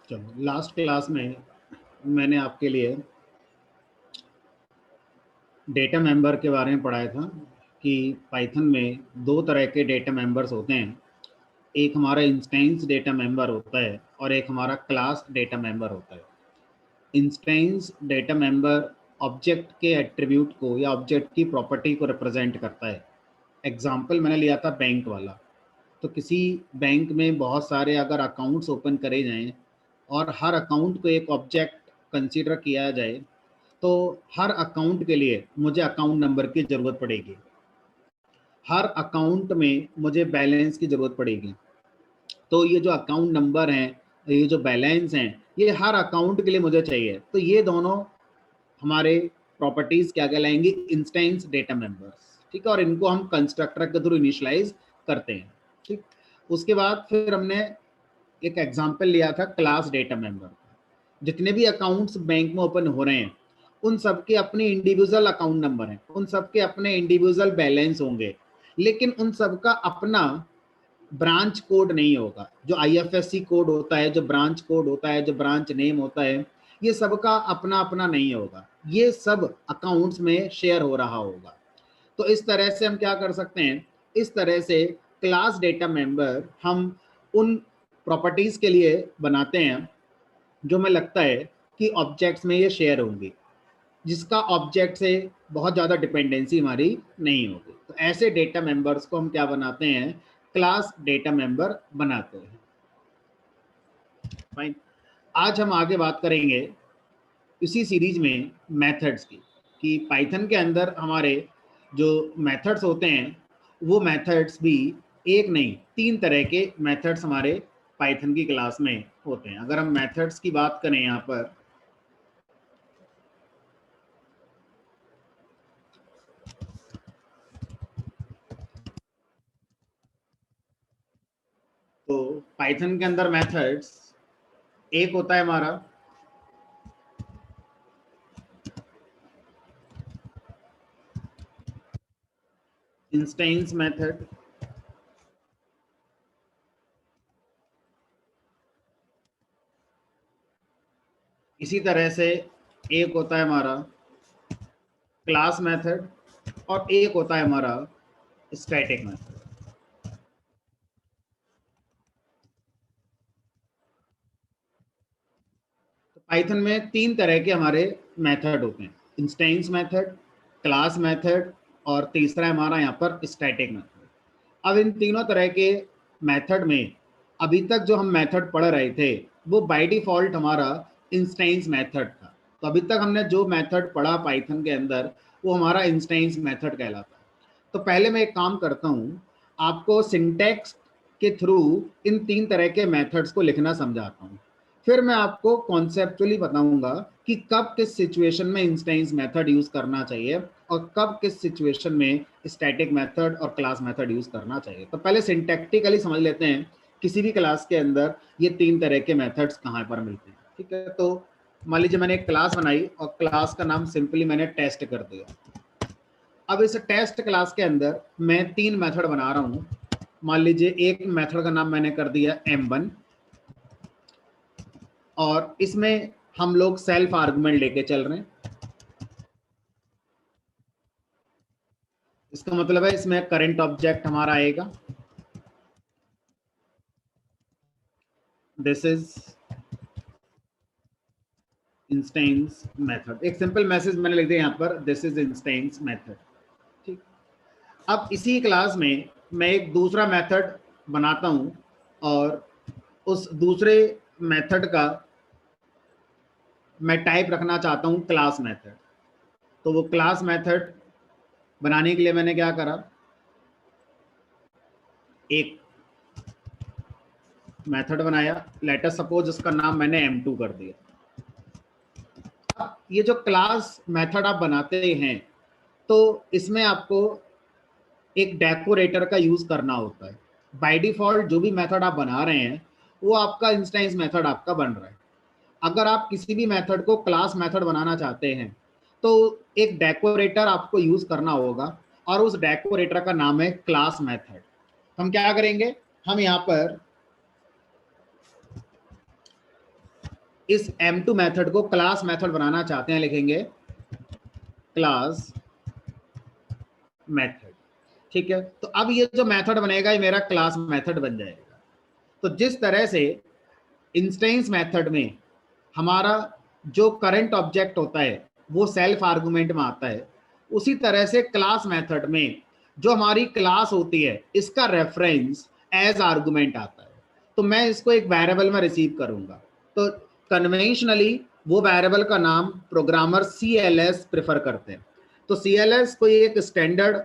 चलो, last class में मैंने आपके लिए डेटा मेंबर के बारे में पढ़ाया था कि पाइथन में दो तरह के डेटा मेंबर्स होते हैं। एक हमारा इंस्टेंस डेटा मेंबर होता है और एक हमारा क्लास डेटा मेंबर होता है। इंस्टेंस डेटा मेंबर ऑब्जेक्ट के एट्रीब्यूट को या ऑब्जेक्ट की प्रॉपर्टी को रिप्रेजेंट करता है। एग्जाम्पल मैंने लिया था बैंक वाला। तो किसी बैंक में बहुत सारे अगर अकाउंट्स ओपन करे जाएं और हर अकाउंट को एक ऑब्जेक्ट कंसीडर किया जाए, तो हर अकाउंट के लिए मुझे अकाउंट नंबर की ज़रूरत पड़ेगी, हर अकाउंट में मुझे बैलेंस की ज़रूरत पड़ेगी। तो ये जो अकाउंट नंबर हैं, ये जो बैलेंस हैं, ये हर अकाउंट के लिए मुझे चाहिए। तो ये दोनों हमारे प्रॉपर्टीज़ क्या कहलाएंगी? Instance data members. ठीक है, और इनको हम कंस्ट्रक्टर के थ्रू इनिशियलाइज करते हैं। ठीक, उसके बाद फिर हमने एक एग्जांपल लिया था क्लास डेटा मेंबर। जितने भी अकाउंट्स बैंक में ओपन हो रहे हैं, उन सबके अपने इंडिविजुअल अकाउंट नंबर हैं, उन सबके अपने इंडिविजुअल बैलेंस होंगे, लेकिन उन सबका अपना ब्रांच कोड नहीं होगा। जो आईएफएससी कोड होता है, जो ब्रांच कोड होता है, जो ब्रांच नेम होता है, ये सबका अपना अपना नहीं होगा, ये सब अकाउंट्स में शेयर हो रहा होगा। तो इस तरह से हम क्या कर सकते हैं? इस तरह से क्लास डेटा मेंबर हम उन प्रॉपर्टीज के लिए बनाते हैं जो हमें लगता है कि ऑब्जेक्ट्स में ये शेयर होंगी, जिसका ऑब्जेक्ट से बहुत ज़्यादा डिपेंडेंसी हमारी नहीं होगी। तो ऐसे डेटा मेंबर्स को हम क्या बनाते हैं? क्लास डेटा मेंबर बनाते हैं। फाइन। आज हम आगे बात करेंगे इसी सीरीज में मेथड्स की, कि पाइथन के अंदर हमारे जो मेथड्स होते हैं, वो मेथड्स भी एक नहीं, तीन तरह के मेथड्स हमारे पाइथन की क्लास में होते हैं। अगर हम मेथड्स की बात करें यहाँ पर, तो पाइथन के अंदर मेथड्स एक होता है हमारा इंस्टेंस मेथड, इसी तरह से एक होता है हमारा क्लास मेथड, और एक होता है हमारा स्टैटिक मेथड। तो पाइथन में तीन तरह के हमारे मेथड होते हैं, इंस्टेंस मेथड, क्लास मेथड, और तीसरा है हमारा यहाँ पर स्टैटिक मेथड। अब इन तीनों तरह के मेथड में अभी तक जो हम मेथड पढ़ रहे थे, वो बाय डिफॉल्ट हमारा इंस्टेंस मेथड था। तो अभी तक हमने जो मेथड पढ़ा पाइथन के अंदर, वो हमारा इंस्टेंस मेथड कहलाता है। तो पहले मैं एक काम करता हूँ, आपको सिंटैक्स के थ्रू इन तीन तरह के मेथड्स को लिखना समझाता हूँ। फिर मैं आपको कॉन्सेप्चुअली बताऊंगा कि कब किस सिचुएशन में इंस्टेंस मेथड यूज करना चाहिए और कब किस सिचुएशन में स्टैटिक मेथड और क्लास मेथड यूज करना चाहिए। तो पहले सिंटैक्टिकली समझ लेते हैं किसी भी क्लास के अंदर ये तीन तरह के मेथड्स कहाँ पर मिलते हैं। ठीक है, तो मान लीजिए मैंने एक क्लास बनाई और क्लास का नाम सिंपली मैंने टेस्ट कर दिया। अब इस टेस्ट क्लास के अंदर मैं तीन मेथड बना रहा हूं। मान लीजिए एक मेथड का नाम मैंने कर दिया m1, और इसमें हम लोग सेल्फ आर्गुमेंट लेके चल रहे हैं। इसका मतलब है इसमें करंट ऑब्जेक्ट हमारा आएगा, दिस इज इंस्टेंस मेथड। एक सिंपल मैसेज मैंने लिख दिया यहाँ पर, दिस इज इंस्टेंस मेथड। ठीक, अब इसी क्लास में मैं एक दूसरा मेथड बनाता हूं और उस दूसरे मेथड का मैं टाइप रखना चाहता हूं क्लास मेथड। तो वो क्लास मेथड बनाने के लिए मैंने क्या करा, एक मेथड बनाया, लेट अस सपोज उसका नाम मैंने m2 कर दिया। अब ये जो क्लास मेथड आप बनाते हैं, तो इसमें आपको एक डेकोरेटर का यूज करना होता है। बाय डिफॉल्ट जो भी मेथड आप बना रहे हैं, वो आपका इंस्टेंस मेथड आपका बन रहा है। अगर आप किसी भी मेथड को क्लास मेथड बनाना चाहते हैं, तो एक डेकोरेटर आपको यूज करना होगा, और उस डेकोरेटर का नाम है क्लास मेथड। हम क्या करेंगे, हम यहाँ पर इस M2 मेथड को क्लास मेथड बनाना चाहते हैं, लिखेंगे क्लास मेथड। ठीक है, तो अब ये जो मेथड बनेगा ये मेरा क्लास मेथड बन जाएगा। तो जिस तरह से इंस्टेंस मेथड में हमारा जो करंट ऑब्जेक्ट होता है वो सेल्फ आर्गुमेंट में आता है, उसी तरह से क्लास मेथड में जो हमारी क्लास होती है इसका रेफरेंस एज आर्गुमेंट आता है। तो मैं इसको एक वेरिएबल में रिसीव करूंगा, तो कन्वेंशनली वो वेरिएबल का नाम प्रोग्रामर CLS प्रेफर करते हैं। तो CLS कोई एक स्टैंडर्ड,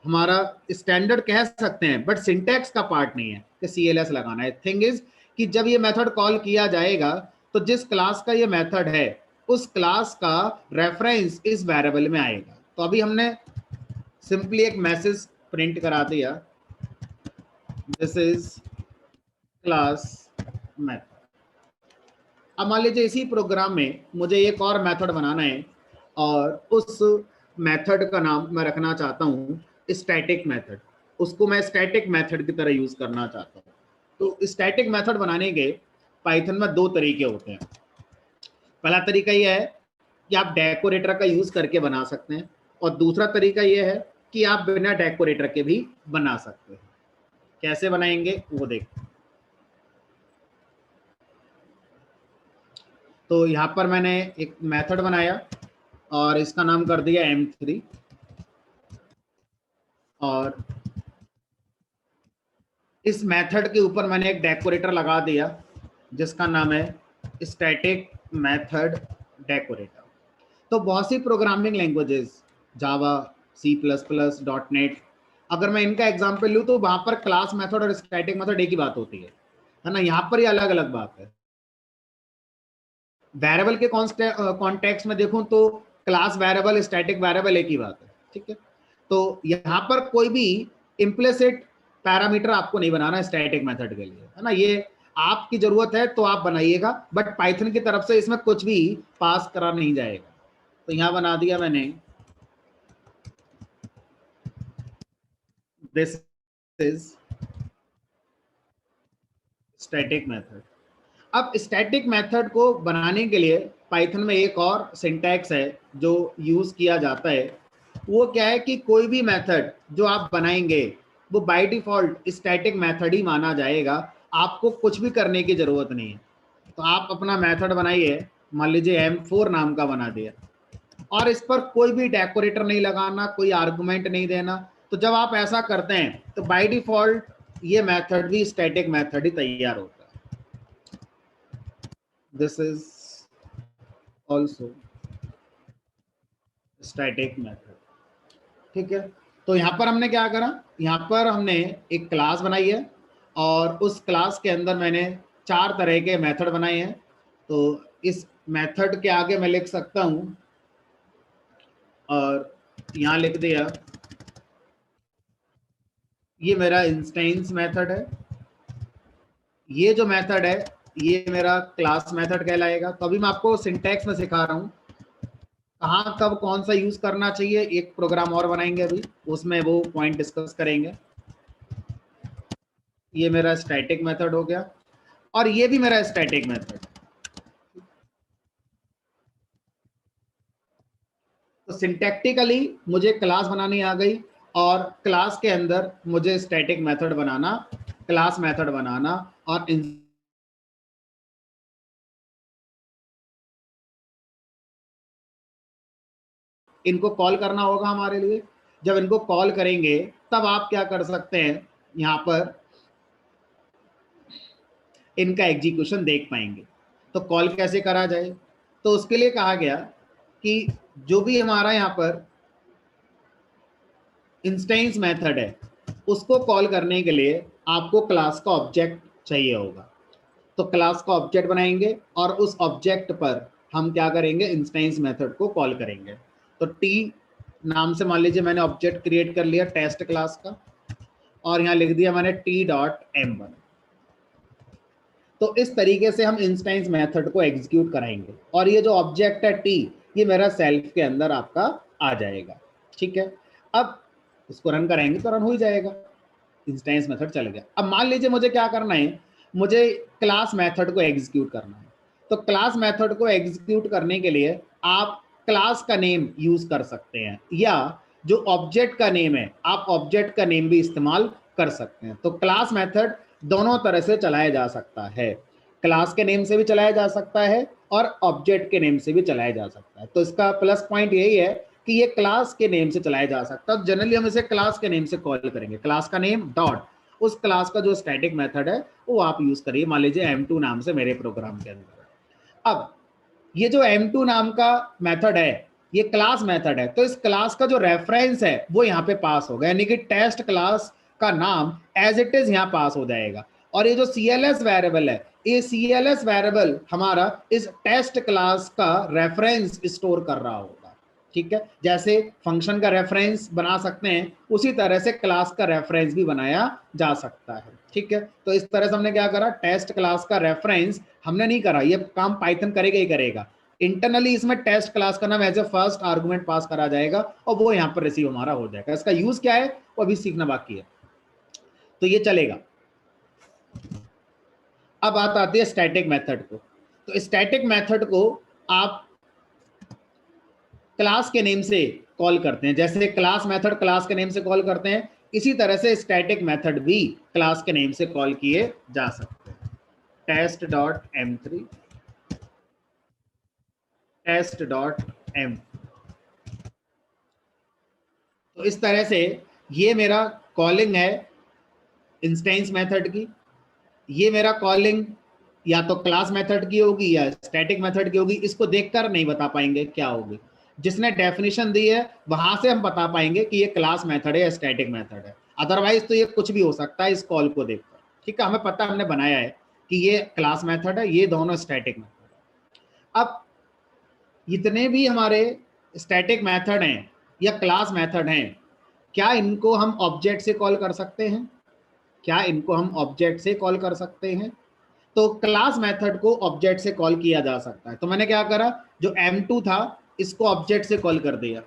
हमारा स्टैंडर्ड कह सकते हैं, बट सिंटैक्स का पार्ट नहीं है कि CLS लगाना है। थिंग इज कि जब ये मेथड कॉल किया जाएगा तो जिस क्लास का ये मेथड है उस क्लास का रेफरेंस इस वेरिएबल में आएगा। तो अभी हमने सिंपली एक मैसेज प्रिंट करा दिया, दिस इज क्लास मेथड। अब मान लीजिए इसी प्रोग्राम में मुझे एक और मेथड बनाना है और उस मेथड का नाम मैं रखना चाहता हूँ स्टैटिक मेथड, उसको मैं स्टैटिक मेथड की तरह यूज करना चाहता हूँ। तो स्टैटिक मेथड बनाने के पाइथन में दो तरीके होते हैं। पहला तरीका यह है कि आप डेकोरेटर का यूज करके बना सकते हैं, और दूसरा तरीका यह है कि आप बिना डेकोरेटर के भी बना सकते हैं। कैसे बनाएंगे वो देखते हैं। तो यहाँ पर मैंने एक मेथड बनाया और इसका नाम कर दिया M3, और इस मेथड के ऊपर मैंने एक डेकोरेटर लगा दिया जिसका नाम है स्टैटिक मेथड डेकोरेटर। तो बहुत सी प्रोग्रामिंग लैंग्वेजेस, जावा, C++, .NET, अगर मैं इनका एग्जांपल लूँ तो वहां पर क्लास मेथड और स्टैटिक मेथड एक ही बात होती है ना। यहाँ पर ये अलग अलग बात है। वेरिएबल के कॉन्टेक्स्ट में देखूं तो क्लास वेरिएबल, स्टैटिक वेरिएबल एक ही बात है। ठीक है, तो यहाँ पर कोई भी इम्प्लिसिट पैरामीटर आपको नहीं बनाना स्टैटिक मेथड के लिए, है ना। ये आपकी जरूरत है तो आप बनाइएगा, बट पाइथन की तरफ से इसमें कुछ भी पास करा नहीं जाएगा। तो यहाँ बना दिया मैंने, दिस इज स्टैटिक मेथड। अब स्टैटिक मेथड को बनाने के लिए पाइथन में एक और सिंटैक्स है जो यूज किया जाता है। वो क्या है कि कोई भी मेथड जो आप बनाएंगे वो बाय डिफॉल्ट स्टैटिक मेथड ही माना जाएगा, आपको कुछ भी करने की जरूरत नहीं है। तो आप अपना मेथड बनाइए, मान लीजिए M4 नाम का बना दिया, और इस पर कोई भी डेकोरेटर नहीं लगाना, कोई आर्गुमेंट नहीं देना। तो जब आप ऐसा करते हैं तो बाय डिफॉल्ट ये मेथड भी स्टैटिक मेथड ही तैयार होता है। This is also static method. ठीक है, तो यहाँ पर हमने क्या करा, यहाँ पर हमने एक क्लास बनाई है और उस क्लास के अंदर मैंने 4 तरह के मेथड बनाए हैं। तो इस मेथड के आगे मैं लिख सकता हूँ, और यहाँ लिख दिया ये मेरा इंस्टेंस मेथड है, ये जो मेथड है ये मेरा क्लास मेथड कहलाएगा। तो अभी मैं आपको सिंटैक्स में सिखा रहा हूँ कहाँ कब कौन सा यूज करना चाहिए। एक प्रोग्राम और बनाएंगे अभी, उसमें वो पॉइंट डिस्कस करेंगे। ये मेरा स्टैटिक मेथड हो गया और ये भी मेरा स्टैटिक मेथड। तो सिंटैक्टिकली मुझे क्लास बनानी आ गई, और क्लास के अंदर मुझे स्टैटिक मेथड बनाना, क्लास मेथड बनाना, और इनको कॉल करना होगा हमारे लिए। जब इनको कॉल करेंगे तब आप क्या कर सकते हैं, यहाँ पर इनका एग्जीक्यूशन देख पाएंगे। तो कॉल कैसे करा जाए, तो उसके लिए कहा गया कि जो भी हमारा यहाँ पर इंस्टेंस मेथड है उसको कॉल करने के लिए आपको क्लास का ऑब्जेक्ट चाहिए होगा। तो क्लास का ऑब्जेक्ट बनाएंगे और उस ऑब्जेक्ट पर हम क्या करेंगे, इंस्टेंस मेथड को कॉल करेंगे। तो टी नाम से मान लीजिए मैंने ऑब्जेक्ट क्रिएट कर लिया टेस्ट क्लास का, और यहाँ लिख दिया मैंने T.M1। तो इस तरीके से हम इंस्टेंस मेथड को एग्जीक्यूट कराएंगे, और ये जो ऑब्जेक्ट है टी, ये मेरा सेल्फ के अंदर आपका आ जाएगा। ठीक है, अब इसको रन कराएंगे तो रन हो ही जाएगा, इंस्टेंस मेथड चल गया। अब मान लीजिए मुझे क्या करना है, मुझे क्लास मेथड को एग्जीक्यूट करना है। तो क्लास मेथड को एग्जीक्यूट करने के लिए आप क्लास का नेम यूज कर सकते हैं, या जो ऑब्जेक्ट का नेम है आप ऑब्जेक्ट का नेम भी इस्तेमाल कर सकते हैं। तो क्लास मेथड दोनों तरह से चलाया जा सकता है, क्लास के नेम से भी चलाया जा सकता है और ऑब्जेक्ट के नेम से भी चलाया जा सकता है। तो इसका प्लस पॉइंट यही है कि ये क्लास के नेम से चलाया जा सकता है। जनरली हम इसे क्लास के नेम से कॉल करेंगे, क्लास का नेम डॉट उस क्लास का जो स्टैटिक मेथड है वो आप यूज करिए। मान लीजिए M2 नाम से मेरे प्रोग्राम के अंदर। अब ये जो M2 नाम का मेथड है ये क्लास मेथड है, तो इस क्लास का जो रेफरेंस है वो यहाँ पे पास होगा, यानी कि टेस्ट क्लास का नाम एज इट इज यहाँ पास हो जाएगा। और ये जो CLS वेरिएबल है, ये CLS वेरिएबल हमारा इस टेस्ट क्लास का रेफरेंस स्टोर कर रहा होगा। ठीक है, जैसे फंक्शन का रेफरेंस बना सकते हैं उसी तरह से क्लास का रेफरेंस भी बनाया जा सकता है। ठीक है, तो इस तरह से हमने क्या करा, टेस्ट क्लास का रेफरेंस हमने नहीं करा, ये काम पाइथन करेगा ही करेगा। इंटरनली इसमें टेस्ट क्लास का नाम एज ए फर्स्ट आर्गुमेंट पास करा जाएगा और वो यहाँ पर रिसीव हमारा हो जाएगा। इसका यूज क्या है वो अभी सीखना बाकी है, तो ये चलेगा। अब बात आती है स्टैटिक मेथड को। तो स्टैटिक मेथड को आप क्लास के नेम से कॉल करते हैं, जैसे क्लास मेथड क्लास के नेम से कॉल करते हैं, इसी तरह से स्टैटिक मेथड भी क्लास के नेम से कॉल किए जा सकते हैं। test.m3 test.m। तो इस तरह से ये मेरा कॉलिंग है इंस्टेंस मेथड की, ये मेरा कॉलिंग या तो क्लास मेथड की होगी या स्टैटिक मेथड की होगी। इसको देखकर नहीं बता पाएंगे क्या होगी, जिसने डेफिनेशन दी है वहां से हम बता पाएंगे कि ये क्लास मेथड है या स्टैटिक मेथड है। अदरवाइज तो ये कुछ भी हो सकता है इस कॉल को देखकर। ठीक है, हमें पता हमने बनाया है कि ये क्लास मेथड है, ये दोनों स्टैटिक मेथड है। अब इतने भी हमारे स्टैटिक मेथड हैं या क्लास मेथड हैं, क्या इनको हम ऑब्जेक्ट से कॉल कर सकते हैं? क्या इनको हम ऑब्जेक्ट से कॉल कर सकते हैं? तो क्लास मेथड को ऑब्जेक्ट से कॉल किया जा सकता है। तो मैंने क्या करा, जो M2 था इसको ऑब्जेक्ट से कॉल कर दिया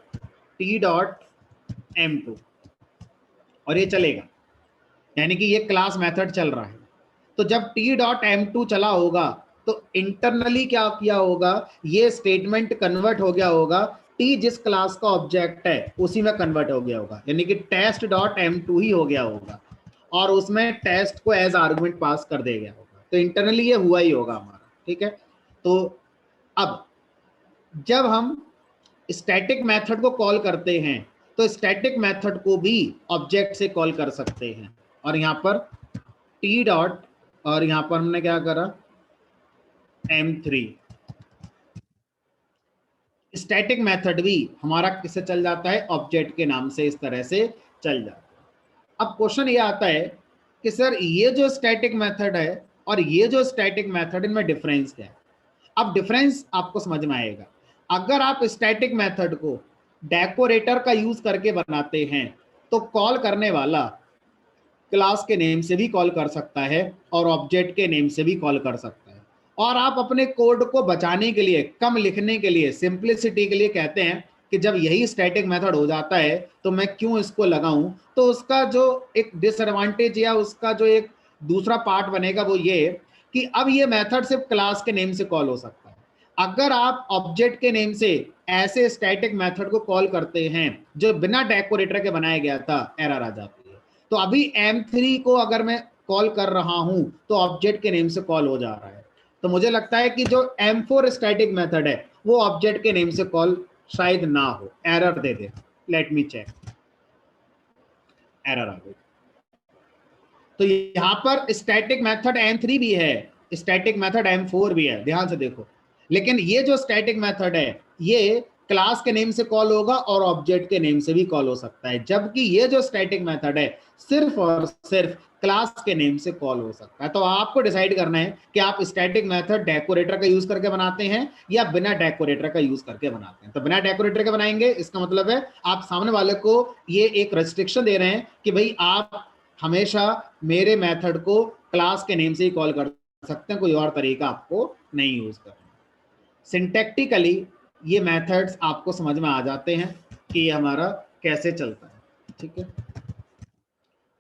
t.m2 और ये चलेगा, यानी कि ये क्लास मेथड चल रहा है। तो जब t.m2 चला होगा तो इंटरनली क्या किया होगा, ये स्टेटमेंट कन्वर्ट हो गया होगा, t जिस क्लास का ऑब्जेक्ट है उसी में कन्वर्ट हो गया होगा, यानी कि test.m2 ही हो गया होगा और उसमें टेस्ट को एज आर्गुमेंट पास कर दे गया होगा। तो इंटरनली ये हुआ ही होगा हमारा। ठीक है, तो अब जब हम स्टैटिक मेथड को कॉल करते हैं तो स्टैटिक मेथड को भी ऑब्जेक्ट से कॉल कर सकते हैं। और यहाँ पर टी डॉट और यहाँ पर हमने क्या करा M3, स्टैटिक मेथड भी हमारा किससे चल जाता है, ऑब्जेक्ट के नाम से इस तरह से चल जाता है। अब क्वेश्चन ये आता है कि सर ये जो स्टैटिक मेथड है और ये जो स्टैटिक मेथड, इनमें डिफरेंस क्या है? अब डिफरेंस आपको समझ में आएगा। अगर आप स्टैटिक मेथड को डेकोरेटर का यूज करके बनाते हैं तो कॉल करने वाला क्लास के नेम से भी कॉल कर सकता है और ऑब्जेक्ट के नेम से भी कॉल कर सकता है। और आप अपने कोड को बचाने के लिए, कम लिखने के लिए, सिंप्लिसिटी के लिए कहते हैं कि जब यही स्टैटिक मेथड हो जाता है तो मैं क्यों इसको लगाऊं। तो उसका जो एक डिसएडवांटेज या उसका जो एक दूसरा पार्ट बनेगा वो ये कि अब ये मेथड सिर्फ क्लास के नेम से कॉल हो सकता है। अगर आप ऑब्जेक्ट के नेम से ऐसे स्टैटिक मेथड को कॉल करते हैं जो बिना डेकोरेटर के बनाया गया था, एरर आ जाती है। तो अभी M3 को अगर मैं कॉल कर रहा हूं तो ऑब्जेक्ट के नेम से कॉल हो जा रहा है। तो मुझे लगता है कि जो M4 स्टैटिक मेथड है वो ऑब्जेक्ट के नेम से कॉल शायद ना हो, एरर दे दे। लेट मी चेक, एरर आ गई। तो यहां पर स्टैटिक मेथड M3 भी है, स्टैटिक मेथड M4 भी है, ध्यान से देखो। लेकिन ये जो स्टैटिक मेथड है ये क्लास के नेम से कॉल होगा और ऑब्जेक्ट के नेम से भी कॉल हो सकता है, जबकि ये जो स्टैटिक मेथड है सिर्फ और सिर्फ क्लास के नेम से कॉल हो सकता है। तो आपको डिसाइड करना है कि आप स्टैटिक मेथड डेकोरेटर का यूज करके बनाते हैं या बिना डेकोरेटर का यूज करके बनाते हैं। तो बिना डेकोरेटर के बनाएंगे, इसका मतलब है आप सामने वाले को ये एक रेस्ट्रिक्शन दे रहे हैं कि भाई आप हमेशा मेरे मेथड को क्लास के नेम से ही कॉल कर सकते हैं, कोई और तरीका आपको नहीं यूज करना। सिंटैक्टिकली ये मेथड्स आपको समझ में आ जाते हैं कि ये हमारा कैसे चलता है। ठीक है,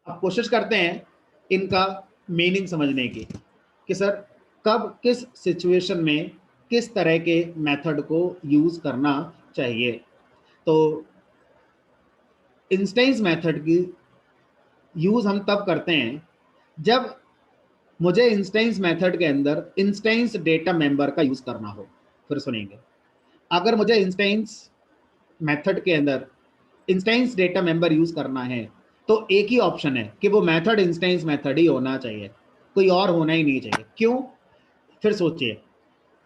अब कोशिश करते हैं इनका मीनिंग समझने की कि सर कब किस सिचुएशन में किस तरह के मेथड को यूज करना चाहिए। तो इंस्टेंस मेथड की यूज हम तब करते हैं जब मुझे इंस्टेंस मेथड के अंदर इंस्टेंस डेटा मेंबर का यूज करना हो। फिर सुनेंगे, अगर मुझे इंस्टेंस मेथड के अंदर इंस्टेंस डेटा मेंबर यूज करना है तो एक ही ऑप्शन है कि वो मेथड इंस्टेंस मेथड ही होना चाहिए, कोई और होना ही नहीं चाहिए। क्यों? फिर सोचिए,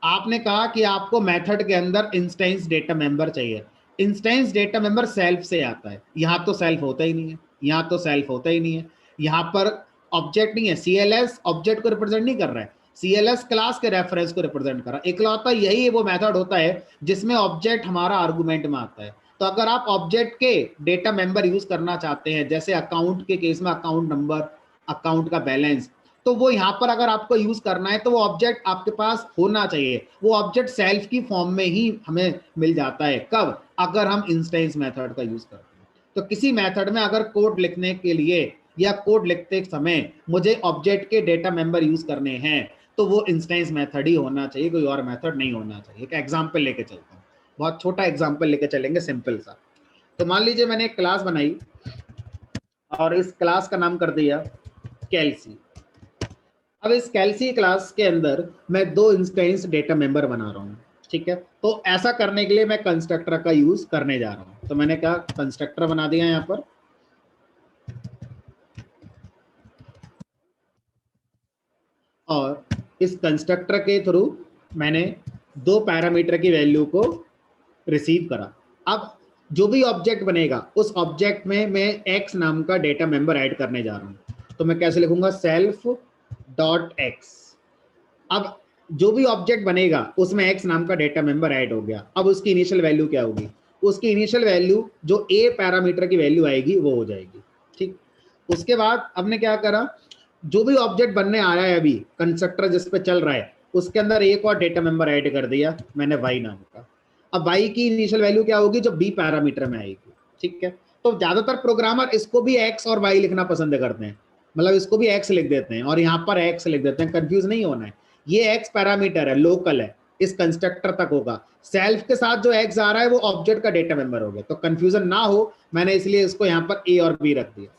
आपने कहा कि आपको मेथड के अंदर इंस्टेंस डेटा मेंबर चाहिए। इंस्टेंस डेटा मेंबर सेल्फ से आता है, यहां तो सेल्फ होता ही नहीं है, यहां तो सेल्फ होता ही नहीं है, यहां पर ऑब्जेक्ट नहीं है। सीएलएस ऑब्जेक्ट को रिप्रेजेंट नहीं कर रहा है, सीएलएस क्लास के रेफरेंस को रिप्रेजेंट कर रहा है। इकलौता यही वो मेथड होता है जिसमें ऑब्जेक्ट हमारा आर्गुमेंट में आता है। तो अगर आप ऑब्जेक्ट के डेटा मेंबर यूज करना चाहते हैं, जैसे अकाउंट के केस में अकाउंट नंबर, अकाउंट का बैलेंस, तो वो यहां पर अगर आपको यूज करना है तो वो ऑब्जेक्ट आपके पास होना चाहिए। वो ऑब्जेक्ट सेल्फ की फॉर्म में ही हमें मिल जाता है। कब? अगर हम इंस्टेंस मेथड का यूज करते हैं। तो किसी मेथड में अगर कोड लिखने के लिए या कोड लिखते समय मुझे ऑब्जेक्ट के डेटा मेंबर यूज करने हैं तो वो इंस्टेंस मेथड ही होना चाहिए, कोई और मेथड नहीं होना चाहिए। एक एग्जांपल लेके चलता हूँ, बहुत छोटा एग्जांपल लेके चलेंगे, सिंपल सा। तो मान लीजिए मैंने एक क्लास बनाई और इस क्लास का नाम कर दिया कैल्सी। अब इस कैल्सी क्लास के अंदर मैं दो इंस्टेंस डेटा मेंबर बना रहा हूँ, ठीक है। तो ऐसा करने के लिए मैं कंस्ट्रक्टर का यूज करने जा रहा हूँ। तो मैंने क्या कंस्ट्रक्टर बना दिया यहाँ पर, और इस कंस्ट्रक्टर के थ्रू मैंने दो पैरामीटर की वैल्यू को रिसीव करा। अब जो भी ऑब्जेक्ट बनेगा उस ऑब्जेक्ट में मैं एक्स नाम का डेटा मेंबर ऐड करने जा रहा हूँ। तो मैं कैसे लिखूंगा, सेल्फ डॉट एक्स। अब जो भी ऑब्जेक्ट बनेगा उसमें एक्स नाम का डेटा मेंबर ऐड हो गया। अब उसकी इनिशियल वैल्यू क्या होगी? उसकी इनिशियल वैल्यू जो ए पैरामीटर की वैल्यू आएगी वो हो जाएगी, ठीक। उसके बाद हमने क्या करा, जो भी ऑब्जेक्ट बनने आ रहा है अभी कंस्ट्रक्टर जिस पे चल रहा है उसके अंदर एक और डेटा मेंबर ऐड कर दिया मैंने वाई नाम का। अब वाई की इनिशियल वैल्यू क्या होगी? जो बी पैरामीटर में आएगी, ठीक है। तो ज्यादातर प्रोग्रामर इसको भी एक्स और वाई लिखना पसंद करते हैं, मतलब इसको भी एक्स लिख देते हैं और यहाँ पर एक्स लिख देते हैं, कंफ्यूज नहीं होना है। ये एक्स पैरामीटर है, लोकल है, इस कंस्ट्रक्टर तक होगा। सेल्फ के साथ जो एक्स आ रहा है वो ऑब्जेक्ट का डेटा मेंबर हो गया। तो कंफ्यूजन ना हो मैंने इसलिए इसको यहाँ पर ए और बी रख दिया।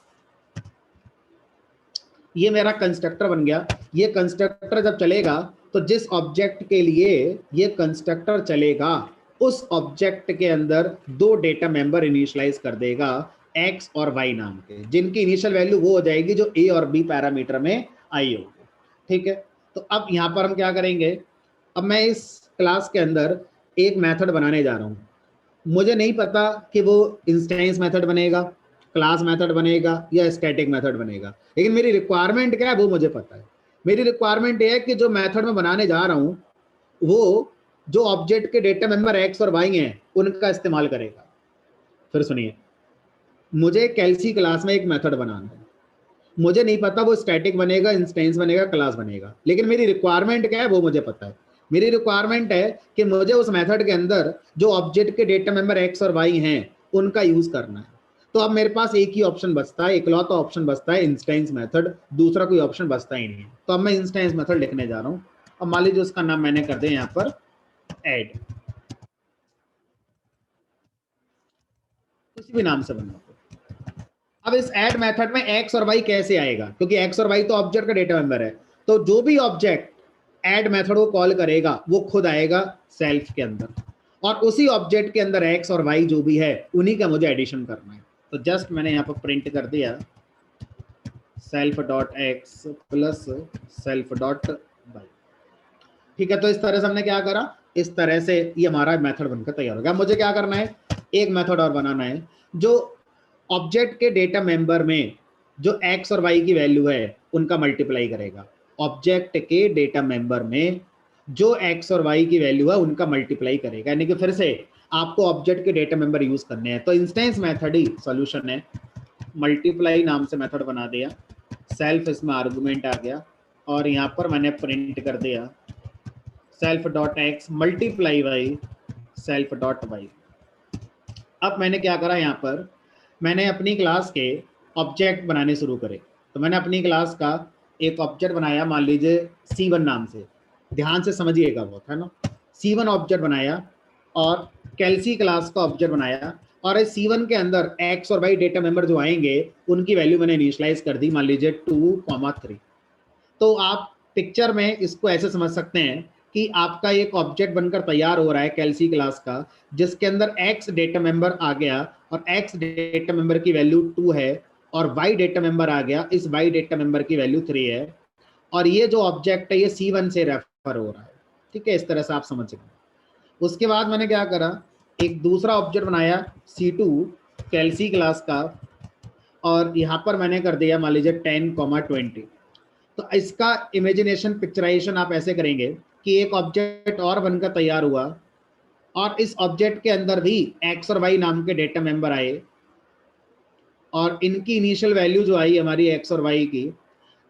ये मेरा कंस्ट्रक्टर बन गया। ये कंस्ट्रक्टर जब चलेगा तो जिस ऑब्जेक्ट के लिए ये कंस्ट्रक्टर चलेगा उस ऑब्जेक्ट के अंदर दो डेटा मेंबर इनिशियलाइज कर देगा, एक्स और वाई नाम के, जिनकी इनिशियल वैल्यू वो हो जाएगी जो ए और बी पैरामीटर में आई होगी, ठीक है। तो अब यहां पर हम क्या करेंगे, अब मैं इस क्लास के अंदर एक मेथड बनाने जा रहा हूं। मुझे नहीं पता कि वो इंस्टेंस मेथड बनेगा, क्लास मेथड बनेगा या स्टैटिक मेथड बनेगा, लेकिन मेरी रिक्वायरमेंट क्या है वो मुझे पता है। मेरी रिक्वायरमेंट ये है कि जो मेथड मैं बनाने जा रहा हूं वो जो ऑब्जेक्ट के डेटा मेंबर एक्स और वाई हैं उनका इस्तेमाल करेगा। फिर सुनिए, मुझे कैल्सी क्लास में एक मेथड बनाना है, मुझे नहीं पता वो स्टैटिक बनेगा, इंस्टेंस बनेगा, क्लास बनेगा, लेकिन मेरी रिक्वायरमेंट क्या है वो मुझे पता है। मेरी रिक्वायरमेंट है कि मुझे उस मेथड के अंदर जो ऑब्जेक्ट के डेटा मेंबर एक्स और वाई हैं उनका यूज करना है। तो अब मेरे पास एक ही ऑप्शन बचता है, इकलौता ऑप्शन बचता है इंस्टेंस मेथड, दूसरा कोई ऑप्शन बचता ही नहीं है। तो अब मैं इंस्टेंस मेथड लिखने जा रहा हूँ। अब मान लीजिए उसका नाम मैंने कर दिया यहाँ पर ऐड, किसी भी नाम से बना। अब इस ऐड मेथड में एक्स और वाई कैसे आएगा, क्योंकि एक्स और वाई तो ऑब्जेक्ट का डेटा मेंबर है। तो जो भी ऑब्जेक्ट ऐड मेथड को कॉल करेगा वो खुद आएगा सेल्फ के अंदर, और उसी ऑब्जेक्ट के अंदर एक्स और वाई जो भी है उन्हीं का मुझे एडिशन करना है। तो जस्ट मैंने यहाँ पर प्रिंट कर दिया self dot x plus self dot y, ठीक है। तो इस तरह से हमने क्या करा, इस तरह से ये हमारा मेथड बनकर तैयार हो गया। मुझे क्या करना है, एक मेथड और बनाना है जो ऑब्जेक्ट के डेटा मेंबर में जो एक्स और वाई की वैल्यू है उनका मल्टीप्लाई करेगा। ऑब्जेक्ट के डेटा मेंबर में जो एक्स और वाई की वैल्यू है उनका मल्टीप्लाई करेगा, यानी कि फिर से आपको ऑब्जेक्ट के डेटा मेंबर यूज करने हैं। तो इंस्टेंस मेथड ही सॉल्यूशन है। मल्टीप्लाई नाम से मेथड बना दिया, सेल्फ इसमें आर्गुमेंट आ गया, और यहाँ पर मैंने प्रिंट कर दिया self dot x multiply y self dot y. अब मैंने क्या करा, यहाँ पर मैंने अपनी क्लास के ऑब्जेक्ट बनाने शुरू करे। तो मैंने अपनी क्लास का एक ऑब्जेक्ट बनाया, मान लीजिए C1 नाम से। ध्यान से समझिएगा बहुत, है ना। C1 ऑब्जेक्ट बनाया और कैल्सी क्लास का ऑब्जेक्ट बनाया, और इस C1 के अंदर x और y डेटा मेंबर जो आएंगे उनकी वैल्यू मैंने इनिशियलाइज कर दी, मान लीजिए 2, 3। तो आप पिक्चर में इसको ऐसे समझ सकते हैं कि आपका एक ऑब्जेक्ट बनकर तैयार हो रहा है कैल्सी क्लास का, जिसके अंदर x डेटा मेंबर आ गया और x डेटा मेंबर की वैल्यू 2 है, और y डेटा मेंबर आ गया, इस y डेटा मेंबर की वैल्यू 3 है, और ये जो ऑब्जेक्ट है ये C1 से रेफर हो रहा है। ठीक है, इस तरह से आप समझ सकते। उसके बाद मैंने क्या करा, एक दूसरा ऑब्जेक्ट बनाया C2 कैल्सी क्लास का, और यहाँ पर मैंने कर दिया मान लीजिए 10, 20। तो इसका इमेजिनेशन पिक्चराइजेशन आप ऐसे करेंगे कि एक ऑब्जेक्ट और बनकर तैयार हुआ, और इस ऑब्जेक्ट के अंदर भी x और y नाम के डेटा मेंबर आए, और इनकी इनिशियल वैल्यू जो आई हमारी x और y की,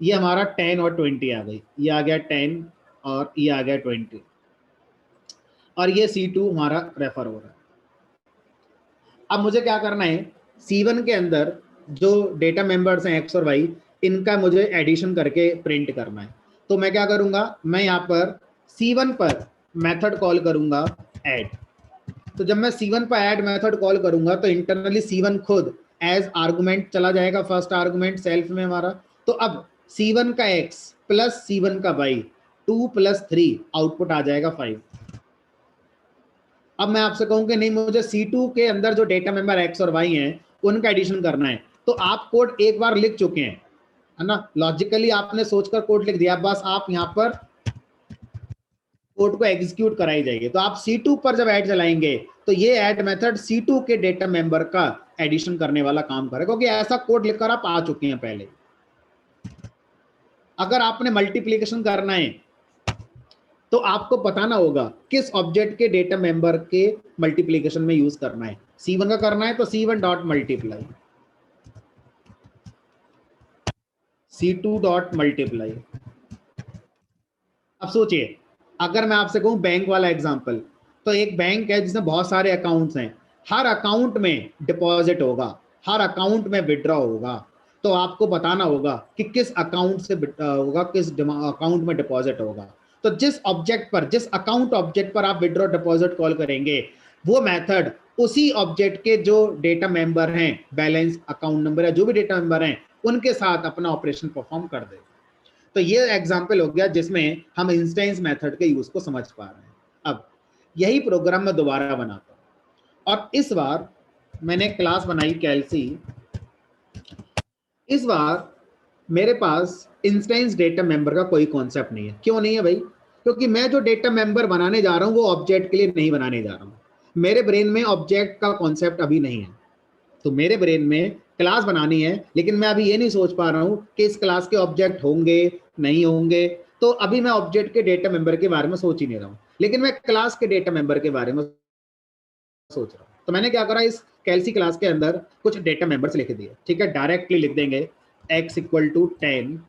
ये हमारा 10 और 20 आ गई। ये आ गया 10 और ये आ गया 20, और ये C2 हमारा रेफर हो रहा है। अब मुझे क्या करना है, C1 के अंदर जो डेटा मेंबर्स हैं x और y, इनका मुझे एडिशन करके प्रिंट करना है। तो मैं क्या करूंगा, मैं यहाँ पर C1 पर मेथड कॉल करूंगा ऐड। तो जब मैं C1 पर ऐड मेथड कॉल करूंगा तो इंटरनली C1 खुद एज आर्गुमेंट चला जाएगा, फर्स्ट आर्गुमेंट सेल्फ में हमारा। तो अब C1 का x प्लस C1 का y 2 + 3 आउटपुट आ जाएगा 5। अब मैं आपसे कहूं कि नहीं, मुझे C2 के अंदर जो डेटा मेंबर x और y हैं उनका एडिशन करना है, तो आप कोड एक बार लिख चुके हैं, है ना, लॉजिकली आपने सोचकर कोड लिख दिया, बस आप यहाँ पर कोड को एग्जीक्यूट कराई जाएगी। तो आप C2 पर जब ऐड चलाएंगे तो ये ऐड मेथड C2 के डेटा मेंबर का एडिशन करने वाला काम करेगा, क्योंकि ऐसा कोड लिखकर आप आ चुके हैं पहले। अगर आपने मल्टीप्लिकेशन करना है तो आपको बताना होगा किस ऑब्जेक्ट के डेटा मेंबर के मल्टीप्लिकेशन में यूज करना है। C1 का करना है तो C1 dot multiply, C2 dot multiply. अब सोचिए, अगर मैं आपसे कहूं बैंक वाला एग्जांपल, तो एक बैंक है जिसमें बहुत सारे अकाउंट्स हैं, हर अकाउंट में डिपॉजिट होगा, हर अकाउंट में विड्रॉ होगा, तो आपको बताना होगा कि किस अकाउंट से होगा, किस अकाउंट में डिपॉजिट होगा। तो जिस ऑब्जेक्ट पर, जिस अकाउंट ऑब्जेक्ट पर आप विड्रॉ डिपॉजिट कॉल करेंगे, वो मेथड उसी ऑब्जेक्ट के जो डेटा मेंबर हैं, बैलेंस, अकाउंट नंबर या जो भी डेटा मेंबर हैं, उनके साथ अपना ऑपरेशन परफॉर्म कर देगा। तो ये एग्जांपल हो गया जिसमें हम इंस्टेंस मेथड के यूज को समझ पा रहे हैं। अब यही प्रोग्राम मैं दोबारा बनाता हूं, और इस बार मैंने क्लास बनाई कैल्सी। इस बार मेरे पास इंस्टेंस डेटा मेंबर का कोई कॉन्सेप्ट नहीं है। क्यों नहीं है भाई? क्योंकि मैं जो डेटा मेंबर बनाने जा रहा हूं वो ऑब्जेक्ट के लिए नहीं बनाने जा रहा हूं। मेरे ब्रेन में ऑब्जेक्ट का कॉन्सेप्ट अभी नहीं है। तो मेरे ब्रेन में क्लास बनानी है, लेकिन मैं अभी ये नहीं सोच पा रहा हूं कि इस क्लास के ऑब्जेक्ट होंगे नहीं होंगे। तो अभी मैं ऑब्जेक्ट के डेटा मेंबर के बारे में सोच ही नहीं रहा हूं, लेकिन मैं क्लास के डेटा मेंबर के बारे में सोच रहा हूं। तो मैंने क्या करा, इस कैल्सी क्लास के अंदर कुछ डेटा मेंबर्स लिख दिए। ठीक है, डायरेक्टली लिख देंगे x = 10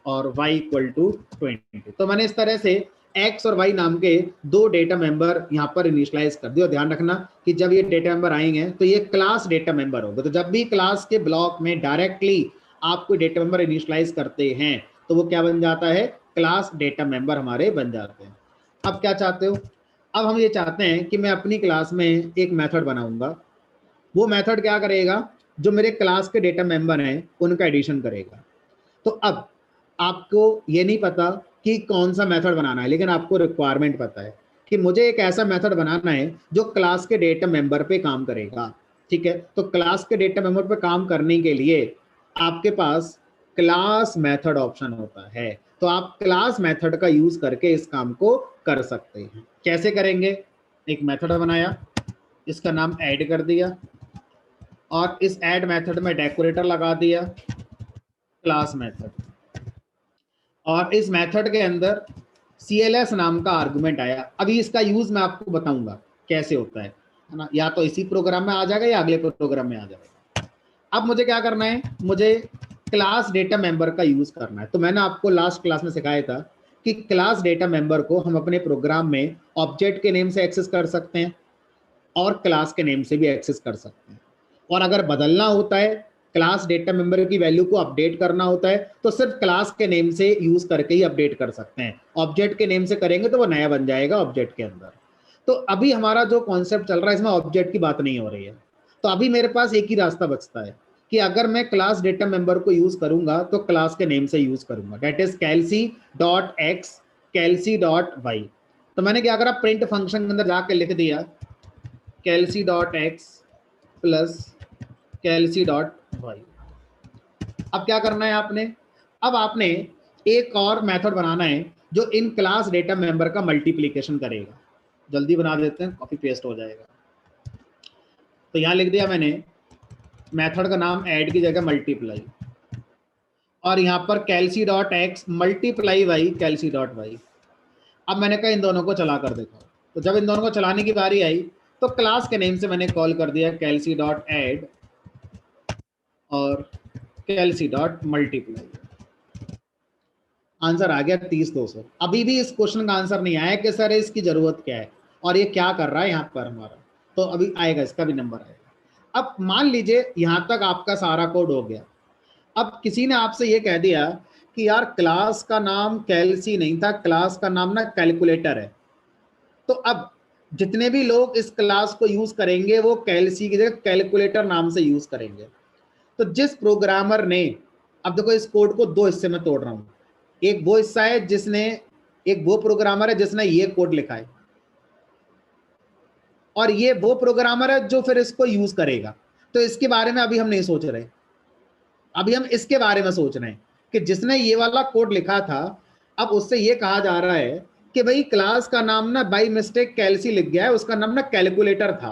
और y = 20। तो मैंने इस तरह से x और y नाम के दो डेटा मेंबर यहाँ पर इनिशियलाइज कर दिया। ध्यान रखना कि जब ये डेटा मेंबर आएंगे तो ये क्लास डेटा मेंबर होगा। तो जब भी क्लास के ब्लॉक में डायरेक्टली आप कोई डेटा मेंबर इनिशियलाइज करते हैं तो वो क्या बन जाता है, क्लास डेटा मेंबर हमारे बन जाते हैं। अब क्या चाहते हो, अब हम ये चाहते हैं कि मैं अपनी क्लास में एक मेथड बनाऊंगा। वो मेथड क्या करेगा, जो मेरे क्लास के डेटा मेंबर हैं उनका एडिशन करेगा। तो अब आपको ये नहीं पता कि कौन सा मेथड बनाना है, लेकिन आपको रिक्वायरमेंट पता है कि मुझे एक ऐसा मेथड बनाना है जो क्लास के डेटा मेंबर पे काम करेगा। ठीक है, तो क्लास के डेटा मेंबर पे काम करने के लिए आपके पास क्लास मेथड ऑप्शन होता है। तो आप क्लास मेथड का यूज करके इस काम को कर सकते हैं। कैसे करेंगे, एक मेथड बनाया, इसका नाम ऐड कर दिया, और इस ऐड मेथड में डेकोरेटर लगा दिया, क्लास मेथड, और इस मेथड के अंदर CLS नाम का आर्गुमेंट आया। अभी इसका यूज मैं आपको बताऊंगा कैसे होता है ना, या तो इसी प्रोग्राम में आ जाएगा या अगले प्रोग्राम में आ जाएगा। अब मुझे क्या करना है, मुझे क्लास डेटा मेंबर का यूज करना है। तो मैंने आपको लास्ट क्लास में सिखाया था कि क्लास डेटा मेंबर को हम अपने प्रोग्राम में ऑब्जेक्ट के नेम से एक्सेस कर सकते हैं और क्लास के नेम से भी एक्सेस कर सकते हैं। और अगर बदलना होता है क्लास डेटा मेंबर की वैल्यू को अपडेट करना होता है तो सिर्फ क्लास के नेम से यूज करके ही अपडेट कर सकते हैं। ऑब्जेक्ट के नेम से करेंगे तो वो नया बन जाएगा ऑब्जेक्ट के अंदर। तो अभी हमारा जो कॉन्सेप्ट चल रहा है इसमें ऑब्जेक्ट की बात नहीं हो रही है। तो अभी मेरे पास एक ही रास्ता बचता है कि अगर मैं क्लास डेटा मेंबर को यूज करूंगा तो क्लास के नेम से यूज करूंगा, that is calcy dot x calcy dot y. तो मैंने क्या करा, प्रिंट फंक्शन के अंदर जाके लिख दिया calcy dot x plus calcy dot y. अब क्या करना है आपने, अब आपने एक और मेथड बनाना है जो इन क्लास डेटा मेंबर का मल्टीप्लीकेशन करेगा। जल्दी बना देते हैं, कॉपी पेस्ट हो जाएगा। तो यहां लिख दिया मैंने मेथड का नाम ऐड की जगह मल्टीप्लाई, और यहां पर calcy dot x multiply y calcy dot y. अब मैंने कहा इन दोनों को चला कर देखा, तो जब इन दोनों को चलाने की बारी आई तो क्लास के नेम से मैंने कॉल कर दिया कैलसी डॉट ऐड और कैलसी डॉट मल्टीप्लाई। आंसर आ गया 30,200। अभी भी इस क्वेश्चन का आंसर नहीं आया कि सर इसकी जरूरत क्या है और ये क्या कर रहा है यहाँ पर हमारा, तो अभी आएगा, इसका भी नंबर आएगा। अब मान लीजिए यहां तक आपका सारा कोड हो गया। अब किसी ने आपसे ये कह दिया कि यार क्लास का नाम कैलसी नहीं था, क्लास का नाम ना कैलकुलेटर है। तो अब जितने भी लोग इस क्लास को यूज करेंगे वो कैलसी की जगह कैलकुलेटर नाम से यूज करेंगे। तो जिस प्रोग्रामर ने, अब देखो इस कोड को दो हिस्से में तोड़ रहा हूं, एक वो हिस्सा है जिसने, एक वो प्रोग्रामर है जिसने ये कोड लिखा है, और ये वो प्रोग्रामर है जो फिर इसको यूज करेगा। तो इसके बारे में अभी हम नहीं सोच रहे, अभी हम इसके बारे में सोच रहे हैं कि जिसने ये वाला कोड लिखा था, अब उससे ये कहा जा रहा है कि भाई क्लास का नाम ना बाई मिस्टेक कैलसी लिख गया है, उसका नाम ना कैलकुलेटर था।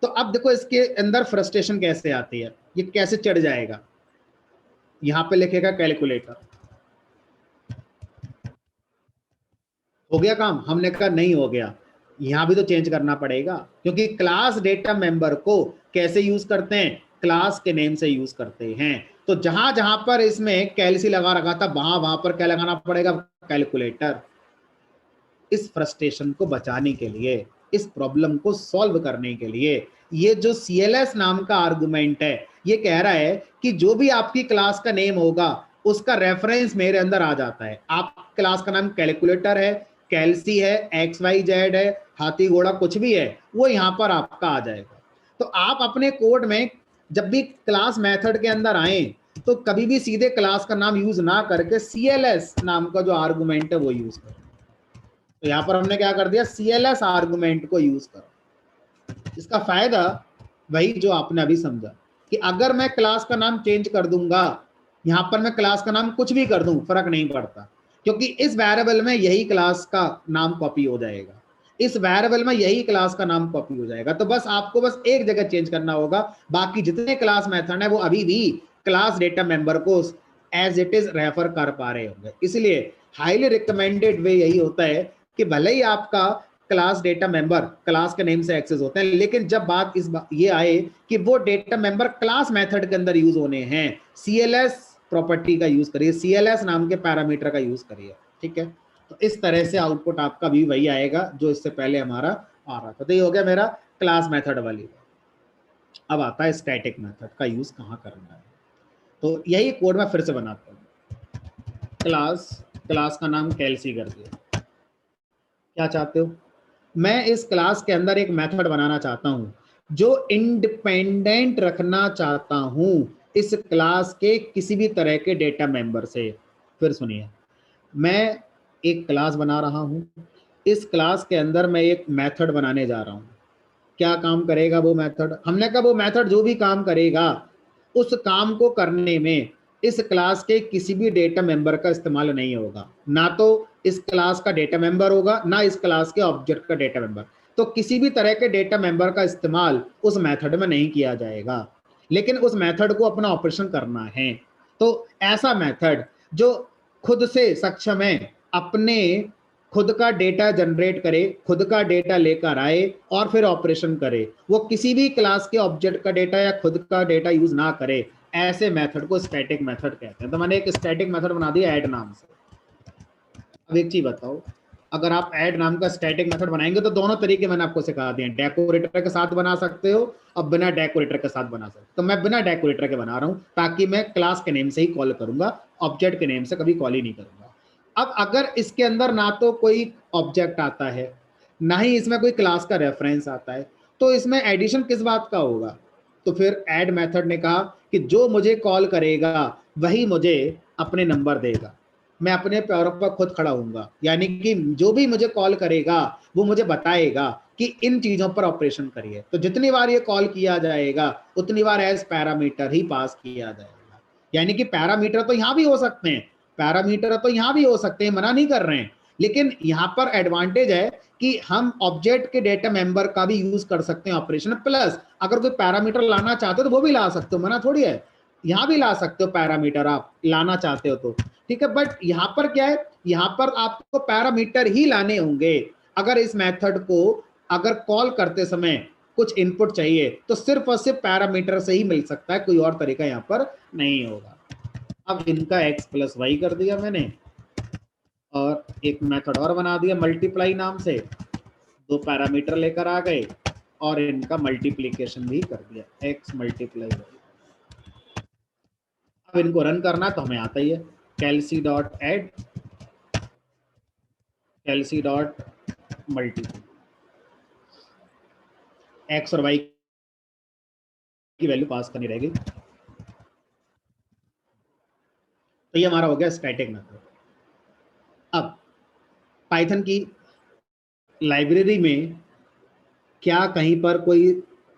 तो अब देखो इसके अंदर फ्रस्ट्रेशन कैसे आती है, ये कैसे चढ़ जाएगा। यहां पे लिखेगा कैलकुलेटर, हो गया काम। हमने कहा नहीं हो गया, यहां भी तो चेंज करना पड़ेगा, क्योंकि क्लास डेटा मेंबर को कैसे यूज करते हैं, क्लास के नेम से यूज करते हैं। तो जहां जहां पर इसमें कैलसी लगा रखा था वहां वहां पर क्या लगाना पड़ेगा, कैलकुलेटर। इस फ्रस्ट्रेशन को बचाने के लिए, इस प्रॉब्लम को सॉल्व करने के लिए, ये जो CLS नाम का आर्गुमेंट है ये कह रहा है कि जो भी आपकी क्लास का नेम होगा उसका रेफरेंस मेरे अंदर आ जाता है। आप क्लास का नाम कैलकुलेटर है, कैलसी है, XYZ है, हाथी घोड़ा कुछ भी है, वो यहां पर आपका आ जाएगा। तो आप अपने कोड में जब भी क्लास मेथड के अंदर आए तो कभी भी सीधे क्लास का नाम यूज ना करके CLS नाम का जो आर्गुमेंट है वो यूज करें। तो यहां पर हमने क्या कर दिया, CLS आर्गुमेंट को यूज करो। इसका फायदा वही जो आपने अभी समझा कि अगर मैं क्लास का नाम चेंज कर दूंगा, यहां पर मैं क्लास का नाम कुछ भी कर दूं फर्क नहीं पड़ता, क्योंकि इस वेरिएबल में यही क्लास का नाम कॉपी हो जाएगा, इस वेरिएबल में यही क्लास का नाम कॉपी हो जाएगा। तो बस आपको बस एक जगह चेंज करना होगा, बाकी जितने क्लास मेथड है वो अभी भी क्लास डेटा मेंबर को एज इट इज रेफर कर पा रहे होंगे। इसलिए हाईली रिकमेंडेड वे यही होता है कि भले ही आपका क्लास डेटा मेंबर क्लास के नेम से एक्सेस होते हैं, लेकिन जब बात ये आए कि वो डेटा मेंबर क्लास मेथड के अंदर यूज होने हैं, CLS प्रॉपर्टी का यूज करिए, CLS नाम के पैरामीटर का यूज करिए। ठीक है, तो इस तरह से आउटपुट आपका भी वही आएगा जो इससे पहले हमारा आ रहा था। तो ये हो गया मेरा क्लास मेथड वाली। अब आता है स्टैटिक मेथड का यूज कहाँ करना है। तो यही कोड मैं फिर से बनाता हूँ, क्लास का नाम कैलसी कर दिया। क्या चाहते हो, मैं इस क्लास के अंदर एक मेथड बनाना चाहता हूं जो इंडिपेंडेंट रखना चाहता हूं इस क्लास के किसी भी तरह के डेटा मेंबर से। फिर सुनिए, मैं एक क्लास बना रहा हूं, इस क्लास के अंदर मैं एक मेथड बनाने जा रहा हूं। क्या काम करेगा वो मेथड, हमने कहा वो मेथड जो भी काम करेगा उस काम को करने में इस क्लास के किसी भी डेटा मेंबर का इस्तेमाल नहीं होगा, ना तो इस क्लास का डेटा मेंबर होगा ना इस क्लास के ऑब्जेक्ट का डेटा मेंबर। तो किसी भी तरह के डेटा मेंबर का इस्तेमाल उस मेथड में नहीं किया जाएगा, लेकिन उस मेथड को अपना ऑपरेशन करना है। तो ऐसा मेथड जो खुद से सक्षम है, अपने खुद का डेटा जनरेट करे, खुद का डेटा लेकर आए और फिर ऑपरेशन करे, वो किसी भी क्लास के ऑब्जेक्ट का डेटा या खुद का डेटा यूज ना करे, ऐसे मेथड को स्टैटिक मेथड कहते हैं। तो मैंने एक स्टैटिक मेथड बना दिया ऐड नाम से। अब एक चीज बताओ, अगर आप ऐड नाम का स्टैटिक मेथड बनाएंगे तो दोनों तरीके मैंने आपको सिखा दिए हैं, डेकोरेटर के साथ बना सकते हो और बिना डेकोरेटर के साथ बना सकते हो। तो मैं बिना डेकोरेटर के बना रहा हूं ताकि मैं क्लास के नेम से ही कॉल करूंगा, ऑब्जेक्ट के नेम से कभी कॉल ही नहीं करूंगा। अब अगर इसके अंदर ना तो कोई ऑब्जेक्ट आता है ना ही इसमें कोई क्लास का रेफरेंस आता है, तो इसमें एडिशन किस बात का होगा? तो फिर ऐड मेथड ने कहा कि जो मुझे कॉल करेगा वही मुझे अपने नंबर देगा, मैं अपने पैरों पर खुद खड़ा होऊंगा, यानी कि जो भी मुझे कॉल करेगा वो मुझे बताएगा कि इन चीजों पर ऑपरेशन करिए। तो जितनी बार ये कॉल किया जाएगा उतनी बार एज पैरामीटर ही पास किया जाएगा। यानी कि पैरामीटर तो यहां भी हो सकते हैं, पैरामीटर तो यहां भी हो सकते हैं, मना नहीं कर रहे हैं, लेकिन यहां पर एडवांटेज है कि हम ऑब्जेक्ट के डेटा मेंबर का भी यूज कर सकते हैं ऑपरेशन, प्लस अगर कोई पैरामीटर लाना चाहते हो तो वो भी ला सकते हो, मना थोड़ी है, यहां भी ला सकते हो पैरामीटर आप लाना चाहते हो तो, ठीक है। बट यहां पर क्या है, यहां पर आपको पैरामीटर ही लाने होंगे। अगर इस मेथड को अगर कॉल करते समय कुछ इनपुट चाहिए तो सिर्फ और सिर्फ पैरामीटर से ही मिल सकता है, कोई और तरीका यहां पर नहीं होगा। अब इनका x प्लस वाई कर दिया मैंने और एक मेथड और बना दिया मल्टीप्लाई नाम से, दो पैरामीटर लेकर आ गए और इनका मल्टीप्लीकेशन भी कर दिया, x मल्टीप्लाई वाई। अब इनको रन करना तो हमें आता ही है, calcy dot add calcy dot multiply, x और वाई की वैल्यू पास करनी रहेगी। तो ये हमारा हो गया स्टैटिक मेथड। अब पाइथन की लाइब्रेरी में क्या कहीं पर कोई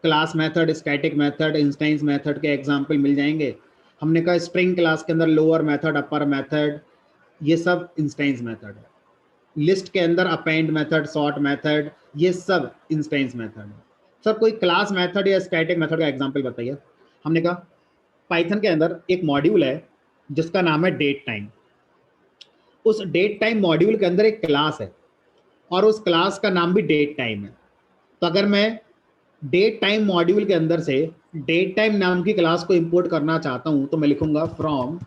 class method, static method, instance method के एग्जाम्पल मिल जाएंगे? हमने कहा स्ट्रिंग क्लास के अंदर लोअर मेथड, अपर मेथड, ये सब इंस्टेंस मेथड है। लिस्ट के अंदर अपेंड मेथड, सॉर्ट मेथड, ये सब इंस्टेंस मेथड है। सर कोई क्लास मेथड या स्टैटिक मेथड का एग्जांपल बताइए। हमने कहा पाइथन के अंदर एक मॉड्यूल है जिसका नाम है डेट टाइम। उस डेट टाइम मॉड्यूल के अंदर एक क्लास है और उस क्लास का नाम भी डेट टाइम है। तो अगर मैं डेट टाइम मॉड्यूल के अंदर से डेट टाइम नाम की क्लास को इंपोर्ट करना चाहता हूं तो मैं लिखूंगा from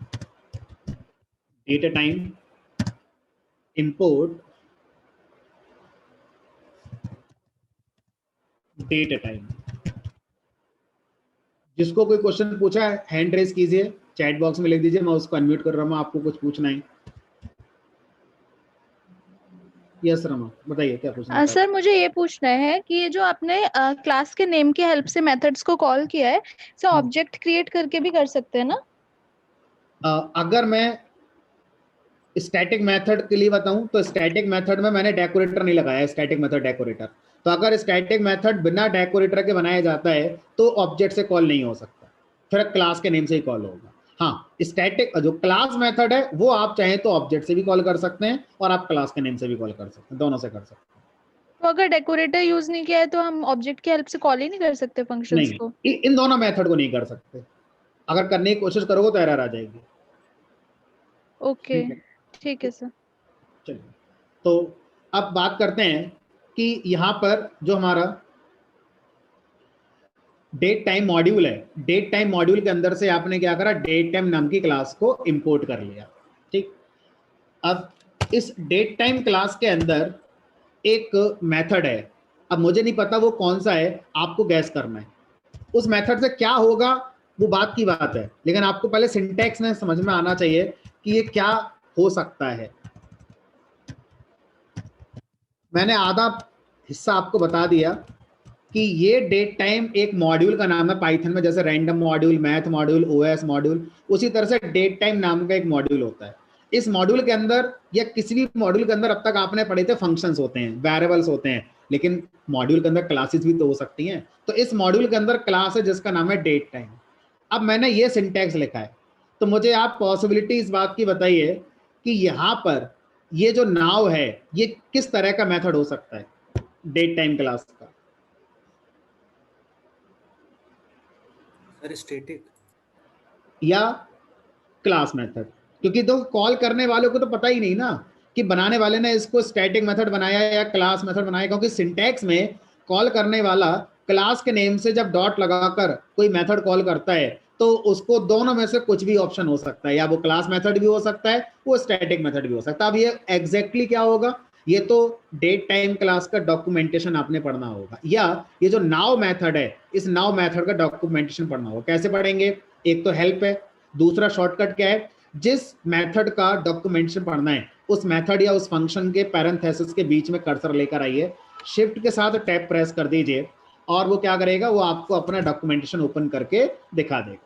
data time import data time. जिसको कोई क्वेश्चन पूछा है हैंड रेज कीजिए, चैट बॉक्स में लिख दीजिए, मैं उसको अनम्यूट कर रहा हूँ, आपको कुछ पूछना है? यस रमा, बताइए क्या पूछना है? सर मुझे ये पूछना है कि ये जो आपने क्लास के नेम की हेल्प से मेथड्स को कॉल किया है, इसे ऑब्जेक्ट क्रिएट करके भी कर सकते हैं ना? अगर मैं स्टैटिक मेथड के लिए बताऊं तो स्टैटिक मेथड में मैंने डेकोरेटर नहीं लगाया, स्टैटिक मेथड डेकोरेटर। तो अगर स्टैटिक मेथड बिना डेकोरेटर के बनाया जाता है तो ऑब्जेक्ट से कॉल नहीं हो सकता, फिर क्लास के नेम से ही कॉल होगा। हाँ, स्टैटिक जो क्लास मेथड है वो आप चाहें तो ऑब्जेक्ट से भी कॉल कर सकते हैं और आप क्लास के नेम से भी कॉल कर सकते हैं, दोनों से कर सकते हैं। तो अगर डेकोरेटर यूज नहीं किया है तो हम ऑब्जेक्ट की हेल्प से कॉल ही नहीं कर सकते फंक्शंस नहीं, को? इन दोनों मेथड को नहीं कर सकते, अगर करने की कोशिश करोगे तो एरर आ जाएगी। ओके, ठीक है, ठीक है सर। चलिए तो अब बात करते हैं कि यहां पर जो हमारा डेट टाइम मॉड्यूल है, डेट टाइम मॉड्यूल के अंदर से आपने क्या करा, डेट टाइम नाम की क्लास को इंपोर्ट कर लिया। ठीक, अब इस डेट टाइम क्लास के अंदर एक मेथड है, अब मुझे नहीं पता वो कौन सा है, आपको गैस करना है। उस मेथड से क्या होगा वो बात की बात है, लेकिन आपको पहले सिंटैक्स में समझ में आना चाहिए कि ये क्या हो सकता है। मैंने आधा हिस्सा आपको बता दिया कि ये डेट टाइम एक मॉड्यूल का नाम है पाइथन में, जैसे random module, math module, OS module, उसी तरह से डेट टाइम नाम का एक मॉड्यूल होता है। इस मॉड्यूल के अंदर या किसी भी मॉड्यूल के अंदर अब तक आपने पढ़े थे फंक्शंस होते हैं, वेरिएबल्स होते हैं, लेकिन मॉड्यूल के अंदर क्लासेस भी तो हो सकती हैं। तो इस मॉड्यूल के अंदर क्लास है जिसका नाम है डेट टाइम। अब मैंने ये सिंटैक्स लिखा है, तो मुझे आप पॉसिबिलिटी इस बात की बताइए कि यहाँ पर ये जो नाउ है ये किस तरह का मेथड हो सकता है डेट टाइम क्लास का? सर स्टैटिक या क्लास मेथड, क्योंकि तो कॉल करने वालों को तो पता ही नहीं ना कि बनाने वाले ने इसको स्टैटिक मेथड बनाया या क्लास मेथड बनाया, क्योंकि सिंटैक्स में कॉल करने वाला क्लास के नेम से जब डॉट लगाकर कोई मेथड कॉल करता है तो उसको दोनों में से कुछ भी ऑप्शन हो सकता है, या वो क्लास मेथड भी हो सकता है, वो स्टैटिक मेथड भी हो सकता है। अब ये एग्जैक्टली क्या होगा, ये तो डेट टाइम क्लास का डॉक्यूमेंटेशन आपने पढ़ना होगा, या ये जो नाउ मेथड है, इस नाउ मेथड का डॉक्यूमेंटेशन पढ़ना होगा। कैसे पढ़ेंगे? एक तो हेल्प है, दूसरा शॉर्टकट क्या है, जिस मेथड का डॉक्यूमेंटेशन पढ़ना है उस मेथड या उस फंक्शन के पैरेंथेसिस के बीच में कर्सर लेकर आइए, शिफ्ट के साथ टैब प्रेस कर दीजिए और वो क्या करेगा, वो आपको अपना डॉक्यूमेंटेशन ओपन करके दिखा देगा।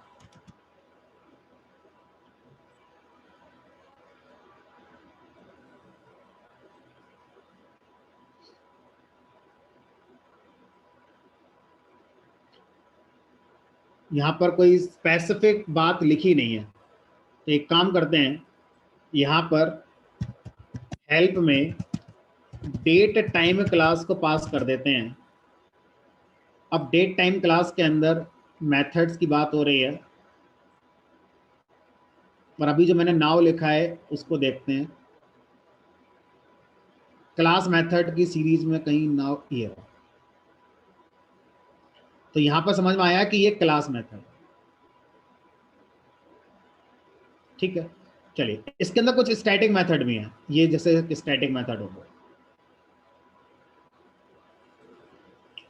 यहां पर कोई स्पेसिफिक बात लिखी नहीं है, तो एक काम करते हैं, यहां पर हेल्प में डेट टाइम क्लास को पास कर देते हैं। अब डेट टाइम क्लास के अंदर मेथड्स की बात हो रही है, और अभी जो मैंने नाउ लिखा है उसको देखते हैं। क्लास मेथड की सीरीज में कहीं नाउ ये है, तो यहां पर समझ में आया कि ये क्लास मेथड, ठीक है। चलिए, इसके अंदर कुछ स्टैटिक मेथड भी है, ये जैसे स्टैटिक मेथड हो गया।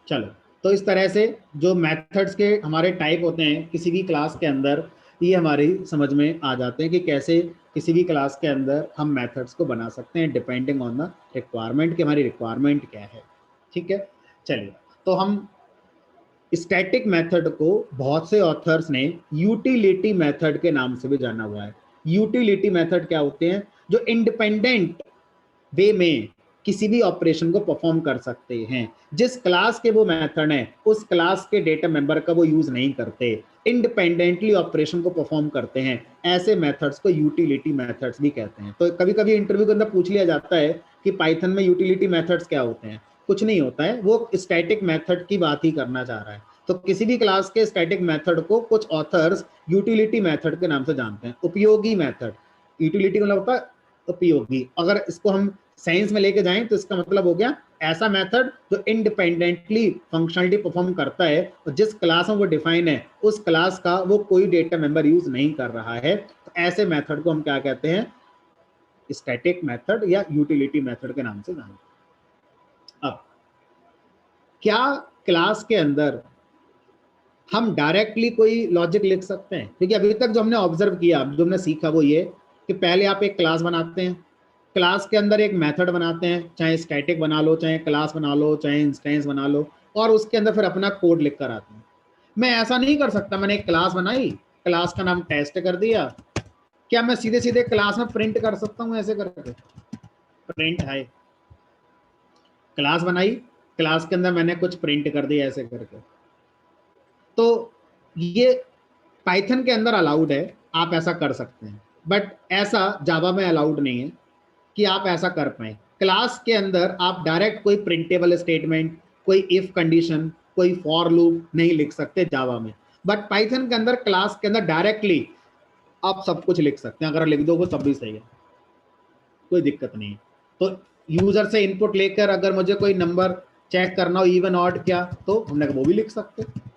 चलो, तो इस तरह से जो मेथड्स के हमारे टाइप होते हैं किसी भी क्लास के अंदर, ये हमारी समझ में आ जाते हैं कि कैसे किसी भी क्लास के अंदर हम मेथड्स को बना सकते हैं डिपेंडिंग ऑन द रिक्वायरमेंट, कि हमारी रिक्वायरमेंट क्या है, ठीक है। चलिए, तो हम स्टैटिक मेथड को बहुत से ऑथर्स ने यूटिलिटी मेथड के नाम से भी जाना हुआ है। यूटिलिटी मेथड क्या होते हैं? जो इंडिपेंडेंट वे में किसी भी ऑपरेशन को परफॉर्म कर सकते हैं। जिस क्लास के वो मेथड है उस क्लास के डेटा मेंबर का वो यूज नहीं करते, इंडिपेंडेंटली ऑपरेशन को परफॉर्म करते हैं, ऐसे मेथड्स को यूटिलिटी मेथड्स भी कहते हैं। तो कभी कभी इंटरव्यू के अंदर पूछ लिया जाता है कि पाइथन में यूटिलिटी मेथड्स क्या होते हैं। कुछ नहीं होता है, वो स्टैटिक मेथड की बात ही करना चाह रहा है। तो किसी भी क्लास के स्टैटिक मेथड को कुछ ऑथर्स यूटिलिटी मेथड के नाम से जानते हैं। उपयोगी मेथड, यूटिलिटी मतलब होता है उपयोगी। अगर इसको हम साइंस में लेके जाएं तो इसका मतलब हो गया ऐसा मेथड जो इंडिपेंडेंटली फंक्शनलिटी परफॉर्म करता है और जिस क्लास में वो डिफाइन है उस क्लास का वो कोई डेटा मेंबर यूज नहीं कर रहा है। तो ऐसे मेथड को हम क्या कहते हैं? स्टैटिक मेथड या यूटिलिटी मेथड के नाम से जानते हैं। अब क्या क्लास के अंदर हम डायरेक्टली कोई लॉजिक लिख सकते हैं? क्योंकि अभी तक जो हमने ऑब्जर्व किया, जो हमने सीखा वो ये कि पहले आप एक क्लास बनाते हैं, क्लास के अंदर एक मेथड बनाते हैं, चाहे स्टैटिक बना लो, चाहे क्लास बना लो, चाहे इंस्टेंस बना लो, और उसके अंदर फिर अपना कोड लिख कर आते हैं। मैं ऐसा नहीं कर सकता, मैंने एक क्लास बनाई, क्लास का नाम टेस्ट कर दिया, क्या मैं सीधे सीधे क्लास में प्रिंट कर सकता हूँ ऐसे करके? प्रिंट है, क्लास बनाई, क्लास के अंदर मैंने कुछ प्रिंट कर दिया ऐसे करके। तो ये पाइथन के अंदर अलाउड है, आप ऐसा कर सकते हैं, बट ऐसा जावा में अलाउड नहीं है कि आप ऐसा कर पाए। क्लास के अंदर आप डायरेक्ट कोई प्रिंटेबल स्टेटमेंट, कोई इफ कंडीशन, कोई फॉर लूप नहीं लिख सकते जावा में, बट पाइथन के अंदर क्लास के अंदर डायरेक्टली आप सब कुछ लिख सकते हैं। अगर लिख दोगे तब भी सही है, कोई दिक्कत नहीं है। तो यूजर से इनपुट लेकर अगर मुझे कोई नंबर चेक करना हो, इवन ऑड क्या, तो हमने वो भी लिख सकते हैं।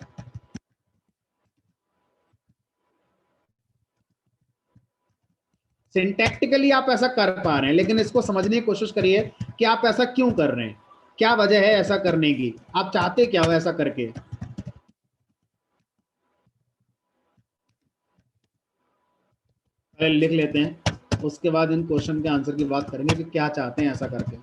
सिंटैक्टिकली आप ऐसा कर पा रहे हैं, लेकिन इसको समझने की कोशिश करिए कि आप ऐसा क्यों कर रहे हैं, क्या वजह है ऐसा करने की, आप चाहते क्या हो ऐसा करके। पहले लिख लेते हैं, उसके बाद इन क्वेश्चन के आंसर की बात करेंगे कि क्या चाहते हैं ऐसा करके।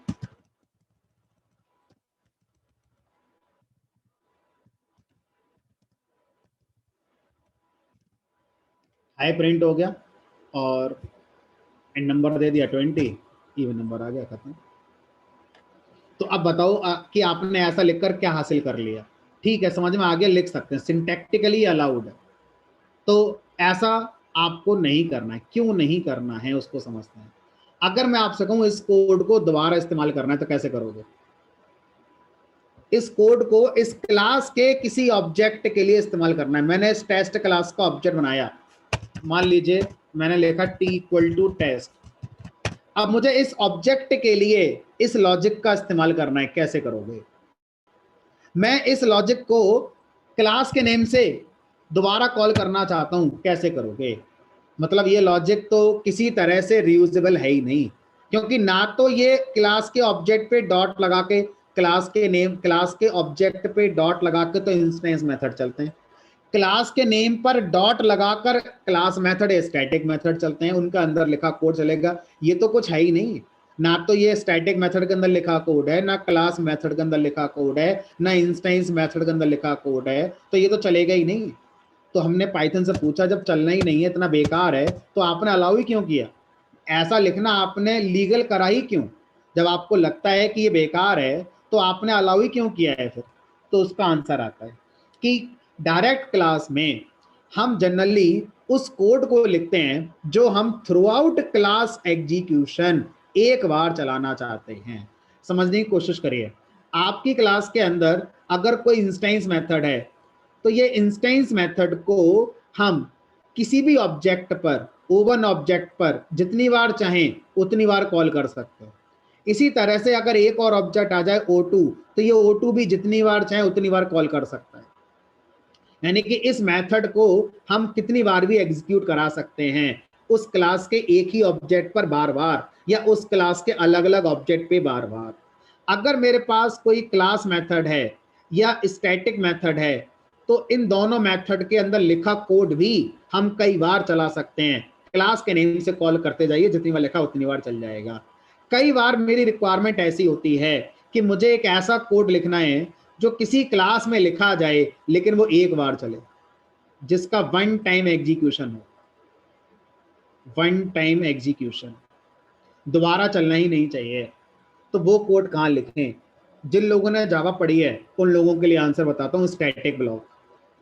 हाई प्रिंट हो गया और नंबर दे दिया 20, इवन नंबर आ गया, खत्म। तो अब बताओ कि आपने ऐसा लिखकर क्या हासिल कर लिया? ठीक है, समझ में आ गया, लिख सकते हैं, सिंटैक्टिकली अलाउड है। तो ऐसा आपको नहीं करना है, क्यों नहीं करना है उसको समझते हैं। अगर मैं आपसे कहूं इस कोड को दोबारा इस्तेमाल करना है तो कैसे करोगे? इस कोड को इस क्लास के किसी ऑब्जेक्ट के लिए इस्तेमाल करना है। मैंने इस टेस्ट क्लास का ऑब्जेक्ट बनाया, मान लीजिए मैंने लिखा t=टेस्ट। अब मुझे इस ऑब्जेक्ट के लिए इस लॉजिक का इस्तेमाल करना है, कैसे करोगे? मैं इस लॉजिक को क्लास के नेम से दोबारा कॉल करना चाहता हूं, कैसे करोगे? मतलब ये लॉजिक तो किसी तरह से रियूजेबल है ही नहीं, क्योंकि ना तो ये क्लास के ऑब्जेक्ट पे डॉट लगा के, क्लास के नेम, क्लास के ऑब्जेक्ट पे डॉट लगा के तो इंस्टेंस मेथड चलते हैं, क्लास के नेम पर डॉट लगाकर क्लास मेथड, स्टैटिक मेथड चलते हैं, उनका अंदर लिखा कोड चलेगा। ये तो कुछ है ही नहीं, ना तो ये स्टैटिक मेथड के अंदर लिखा कोड है, ना क्लास मेथड के अंदर लिखा कोड है, ना इंस्टेंस मेथड के अंदर लिखा कोड है, तो ये तो चलेगा ही नहीं। तो हमने पाइथन से पूछा, जब चलना ही नहीं है, इतना बेकार है, तो आपने अलाउ ही क्यों किया? ऐसा लिखना आपने लीगल करा ही क्यों? जब आपको लगता है कि ये बेकार है तो आपने अलाउ ही क्यों किया है फिर? तो उसका आंसर आता है कि डायरेक्ट क्लास में हम जनरली उस कोड को लिखते हैं जो हम थ्रू आउट क्लास एग्जीक्यूशन एक बार चलाना चाहते हैं। समझने की कोशिश करिए, आपकी क्लास के अंदर अगर कोई इंस्टेंस मेथड है तो ये इंस्टेंस मेथड को हम किसी भी ऑब्जेक्ट पर, ओवन ऑब्जेक्ट पर जितनी बार चाहें उतनी बार कॉल कर सकते हैं। इसी तरह से अगर एक और ऑब्जेक्ट आ जाए O2, तो ये O2 भी जितनी बार चाहे उतनी बार कॉल कर सकता है। यानी कि इस मेथड को हम कितनी बार भी एग्जीक्यूट करा सकते हैं, उस क्लास के एक ही ऑब्जेक्ट पर बार बार, या उस क्लास के अलग अलग ऑब्जेक्ट पे बार बार। अगर मेरे पास कोई क्लास मेथड है या स्टैटिक मेथड है तो इन दोनों मेथड के अंदर लिखा कोड भी हम कई बार चला सकते हैं। क्लास के नेम से कॉल करते जाइए, जितनी बार लिखा उतनी बार चल जाएगा। कई बार मेरी रिक्वायरमेंट ऐसी होती है कि मुझे एक ऐसा कोड लिखना है जो किसी क्लास में लिखा जाए लेकिन वो एक बार चले, जिसका वन टाइम एग्जीक्यूशन हो, वन टाइम एग्जीक्यूशन, दोबारा चलना ही नहीं चाहिए। तो वो कोड कहाँ लिखें? जिन लोगों ने जावा पढ़ी है उन लोगों के लिए आंसर बताता हूँ, स्टैटिक ब्लॉक।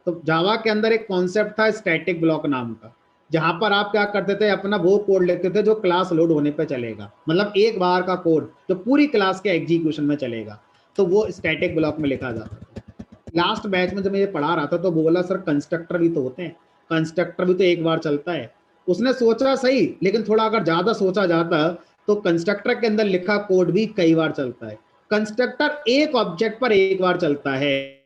तो जावा के अंदर एक कॉन्सेप्ट था स्टैटिक ब्लॉक नाम का, जहां पर आप क्या करते थे, अपना वो कोड लिखते थे जो क्लास लोड होने पे चलेगा, मतलब एक बार का कोड जो पूरी क्लास के एग्जीक्यूशन में चलेगा, तो वो स्टैटिक ब्लॉक में लिखा जाता था। लास्ट बैच में जब मैं ये पढ़ा रहा था तो बोला सर कंस्ट्रक्टर भी तो होते हैं, कंस्ट्रक्टर भी तो एक बार चलता है। उसने सोचा सही, लेकिन थोड़ा अगर ज्यादा सोचा जाता तो कंस्ट्रक्टर के अंदर लिखा कोड भी कई बार चलता है। कंस्ट्रक्टर एक ऑब्जेक्ट पर एक बार चलता है,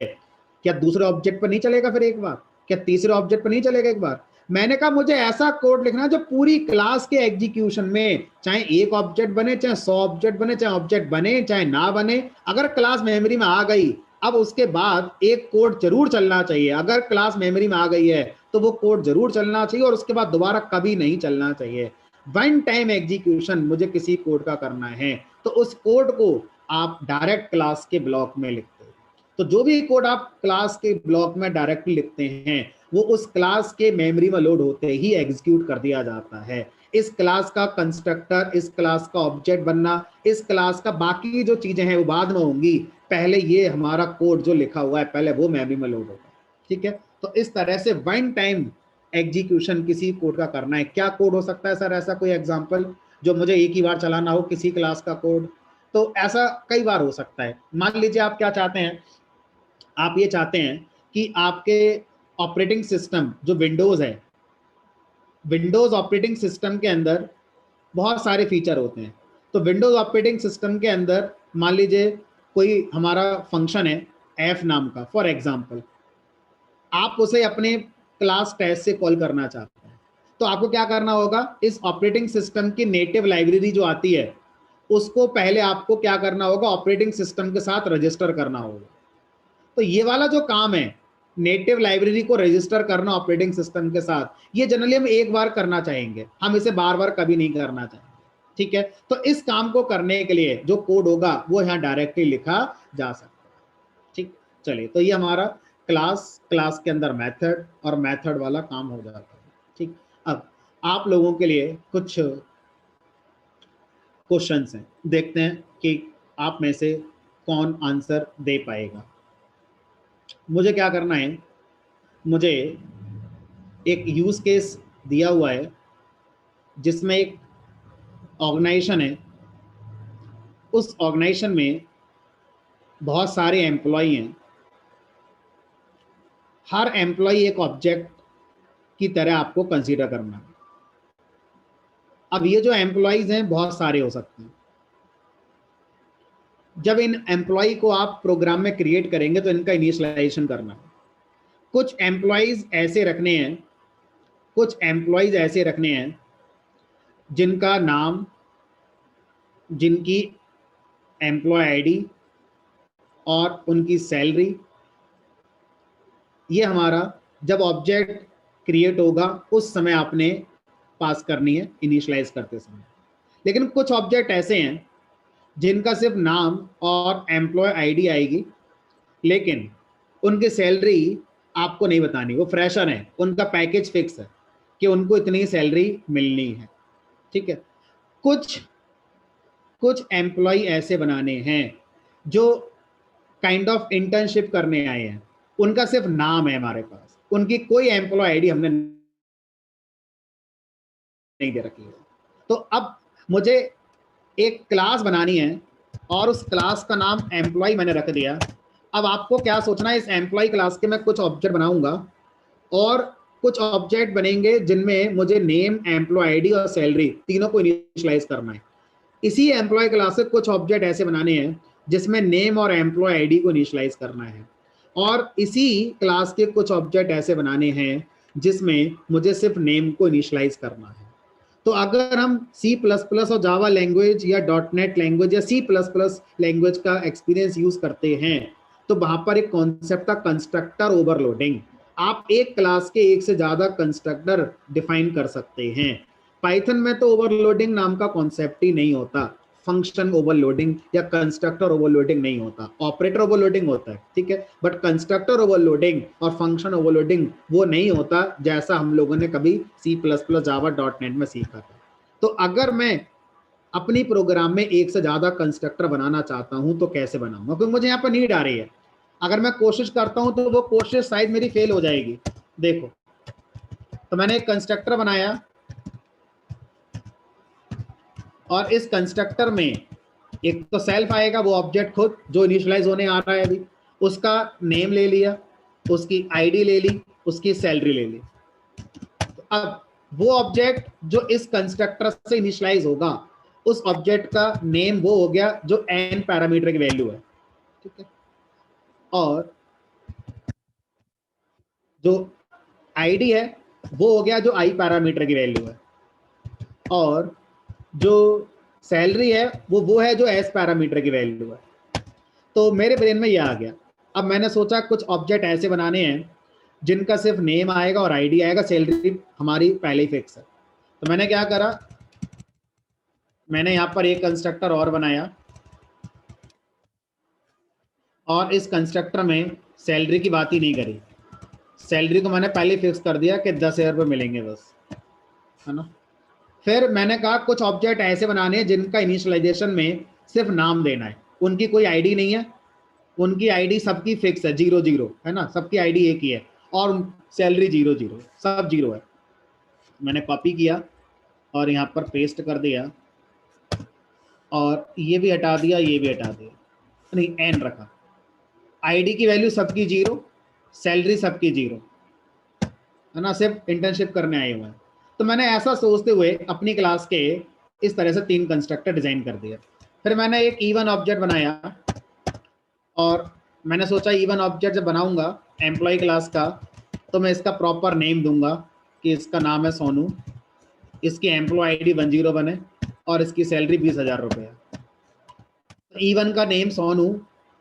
क्या दूसरे ऑब्जेक्ट पर नहीं चलेगा फिर एक बार? क्या तीसरे ऑब्जेक्ट पर नहीं चलेगा एक बार? मैंने कहा मुझे ऐसा कोड लिखना जो पूरी क्लास के एग्जीक्यूशन में, चाहे एक ऑब्जेक्ट बने, चाहे 100 ऑब्जेक्ट बने, चाहे ऑब्जेक्ट बने चाहे ना बने, अगर क्लास मेमोरी में आ गई, अब उसके बाद एक कोड जरूर चलना चाहिए। अगर क्लास मेमोरी में आ गई है तो वो कोड जरूर चलना चाहिए और उसके बाद दोबारा कभी नहीं चलना चाहिए। वन टाइम एग्जीक्यूशन मुझे किसी कोड का करना है तो उस कोड को आप डायरेक्ट क्लास के ब्लॉक में लिखते हो। तो जो भी कोड आप क्लास के ब्लॉक में डायरेक्टली लिखते हैं वो उस क्लास के मेमोरी में लोड होते ही एग्जीक्यूट कर दिया जाता है। इस क्लास का कंस्ट्रक्टर, इस क्लास का ऑब्जेक्ट बनना, इस क्लास का बाकी जो चीजें हैं वो बाद में होंगी, पहले ये हमारा कोड जो लिखा हुआ है पहले वो मेमोरी में लोड होगा। ठीक है, तो इस तरह से वन टाइम एग्जीक्यूशन किसी कोड का करना है। क्या कोड हो सकता है सर ऐसा कोई एग्जांपल जो मुझे एक ही बार चलाना हो किसी क्लास का कोड? तो ऐसा कई बार हो सकता है। मान लीजिए आप क्या चाहते हैं, आप ये चाहते हैं कि आपके ऑपरेटिंग सिस्टम जो विंडोज है, विंडोज ऑपरेटिंग सिस्टम के अंदर बहुत सारे फीचर होते हैं। तो विंडोज ऑपरेटिंग सिस्टम के अंदर मान लीजिए कोई हमारा फंक्शन है एफ नाम का, फॉर एग्जांपल, आप उसे अपने क्लास टेस्ट से कॉल करना चाहते हैं, तो आपको क्या करना होगा, इस ऑपरेटिंग सिस्टम की नेटिव लाइब्रेरी जो आती है उसको पहले आपको क्या करना होगा, ऑपरेटिंग सिस्टम के साथ रजिस्टर करना होगा। तो ये वाला जो काम है, नेटिव लाइब्रेरी को रजिस्टर करना ऑपरेटिंग सिस्टम के साथ, ये जनरली हम एक बार करना चाहेंगे, हम इसे बार बार कभी नहीं करना चाहेंगे। ठीक है, तो इस काम को करने के लिए जो कोड होगा वो यहाँ डायरेक्टली लिखा जा सकता है। ठीक, चलिए, तो ये हमारा क्लास के अंदर मेथड और मेथड वाला काम हो जाता है। ठीक, अब आप लोगों के लिए कुछ क्वेश्चंस हैं, देखते हैं कि आप में से कौन आंसर दे पाएगा। मुझे क्या करना है, मुझे एक यूज केस दिया हुआ है जिसमें एक ऑर्गेनाइजेशन है, उस ऑर्गेनाइजेशन में बहुत सारे एम्प्लॉय हैं, हर एम्प्लॉय एक ऑब्जेक्ट की तरह आपको कंसीडर करना है। अब ये जो एम्प्लॉयज हैं बहुत सारे हो सकते हैं। जब इन एम्प्लॉय को आप प्रोग्राम में क्रिएट करेंगे तो इनका इनिशियलाइजेशन करना है। कुछ एम्प्लॉयज ऐसे रखने हैं, कुछ एम्प्लॉयज ऐसे रखने हैं जिनका नाम जिनकी एम्प्लॉय आईडी और उनकी सैलरी, ये हमारा जब ऑब्जेक्ट क्रिएट होगा उस समय आपने पास करनी है इनिशियलाइज करते समय। लेकिन कुछ ऑब्जेक्ट ऐसे हैं जिनका सिर्फ नाम और एम्प्लॉय आईडी आएगी, लेकिन उनकी सैलरी आपको नहीं बतानी, वो फ्रेशर है, उनका पैकेज फिक्स है कि उनको इतनी सैलरी मिलनी है, ठीक है। कुछ एम्प्लॉय ऐसे बनाने हैं जो काइंड ऑफ इंटर्नशिप करने आए हैं, उनका सिर्फ नाम है हमारे पास, उनकी कोई एम्प्लॉय आईडी हमने नहीं दे रखी है। तो अब मुझे एक क्लास बनानी है और उस क्लास का नाम एम्प्लॉय मैंने रख दिया। अब आपको क्या सोचना है, इस एम्प्लॉय क्लास के मैं कुछ ऑब्जेक्ट बनाऊंगा और कुछ ऑब्जेक्ट बनेंगे जिनमें मुझे नेम, एम्प्लॉय आईडी और सैलरी तीनों को इनिशियलाइज करना है। इसी एम्प्लॉय क्लास से कुछ ऑब्जेक्ट ऐसे बनाने हैं जिसमें नेम और एम्प्लॉय आईडी को इनिशियलाइज करना है, और इसी क्लास के कुछ ऑब्जेक्ट ऐसे बनाने हैं जिसमें मुझे सिर्फ नेम को इनिशियलाइज करना है। तो अगर हम C++ और जावा लैंग्वेज या .NET लैंग्वेज या C++ लैंग्वेज का एक्सपीरियंस यूज करते हैं तो वहां पर एक कॉन्सेप्ट था कंस्ट्रक्टर ओवरलोडिंग। आप एक क्लास के एक से ज्यादा कंस्ट्रक्टर डिफाइन कर सकते हैं। पाइथन में तो ओवरलोडिंग नाम का कॉन्सेप्ट ही नहीं होता, फंक्शन ओवरलोडिंग या कंस्ट्रक्टर ओवरलोडिंग नहीं होता, ऑपरेटर ओवरलोडिंग होता है, ठीक है, बट कंस्ट्रक्टर ओवरलोडिंग और फंक्शन ओवरलोडिंग वो नहीं होता, जैसा हम लोगों ने कभी C++ जावा .NET में सीखा था। तो अगर मैं अपनी प्रोग्राम में एक से ज्यादा कंस्ट्रक्टर बनाना चाहता हूं तो कैसे बनाऊंगा, क्योंकि मुझे यहाँ पर नीड आ रही है। अगर मैं कोशिश करता हूं तो वो कोशिश शायद मेरी फेल हो जाएगी। देखो, तो मैंने एक कंस्ट्रक्टर बनाया और इस कंस्ट्रक्टर में एक तो सेल्फ आएगा, वो ऑब्जेक्ट खुद जो इनिशियलाइज होने आ रहा है अभी, उसका नेम ले लिया, उसकी आईडी ले ली, उसकी सैलरी ले ली। तो अब वो ऑब्जेक्ट जो इस कंस्ट्रक्टर से इनिशियलाइज होगा, उस ऑब्जेक्ट का नेम वो हो गया जो n पैरामीटर की वैल्यू है, ठीक है, और जो आईडी है वो हो गया जो i पैरामीटर की वैल्यू है, और जो सैलरी है वो है जो s पैरामीटर की वैल्यू है। तो मेरे ब्रेन में ये आ गया। अब मैंने सोचा कुछ ऑब्जेक्ट ऐसे बनाने हैं जिनका सिर्फ नेम आएगा और आईडी आएगा, सैलरी हमारी पहले ही फिक्स है। तो मैंने क्या करा, मैंने यहाँ पर एक कंस्ट्रक्टर और बनाया और इस कंस्ट्रक्टर में सैलरी की बात ही नहीं करी। सैलरी को मैंने पहले फिक्स कर दिया कि 10,000 रुपये मिलेंगे बस, है ना। फिर मैंने कहा कुछ ऑब्जेक्ट ऐसे बनाने हैं जिनका इनिशियलाइजेशन में सिर्फ नाम देना है, उनकी कोई आईडी नहीं है, उनकी आईडी सबकी फिक्स है 0 0, है ना, सबकी आईडी एक ही है, और सैलरी 0 0, सब 0 है। मैंने कॉपी किया और यहाँ पर पेस्ट कर दिया और ये भी हटा दिया, ये भी हटा दिया, नहीं एन रखा। आईडी की वैल्यू सबकी 0, सैलरी सबकी 0, है ना, सिर्फ इंटर्नशिप करने आए हुए हैं। तो मैंने ऐसा सोचते हुए अपनी क्लास के इस तरह से 3 कंस्ट्रक्टर डिजाइन कर दिया। फिर मैंने एक इवन ऑब्जेक्ट बनाया और मैंने सोचा इवन ऑब्जेक्ट जब बनाऊंगा एम्प्लॉय क्लास का तो मैं इसका प्रॉपर नेम दूंगा कि इसका नाम है सोनू, इसकी एम्प्लॉय आईडी 101 है और इसकी सैलरी 20,000 रुपये है। तो इवन का नेम सोनू,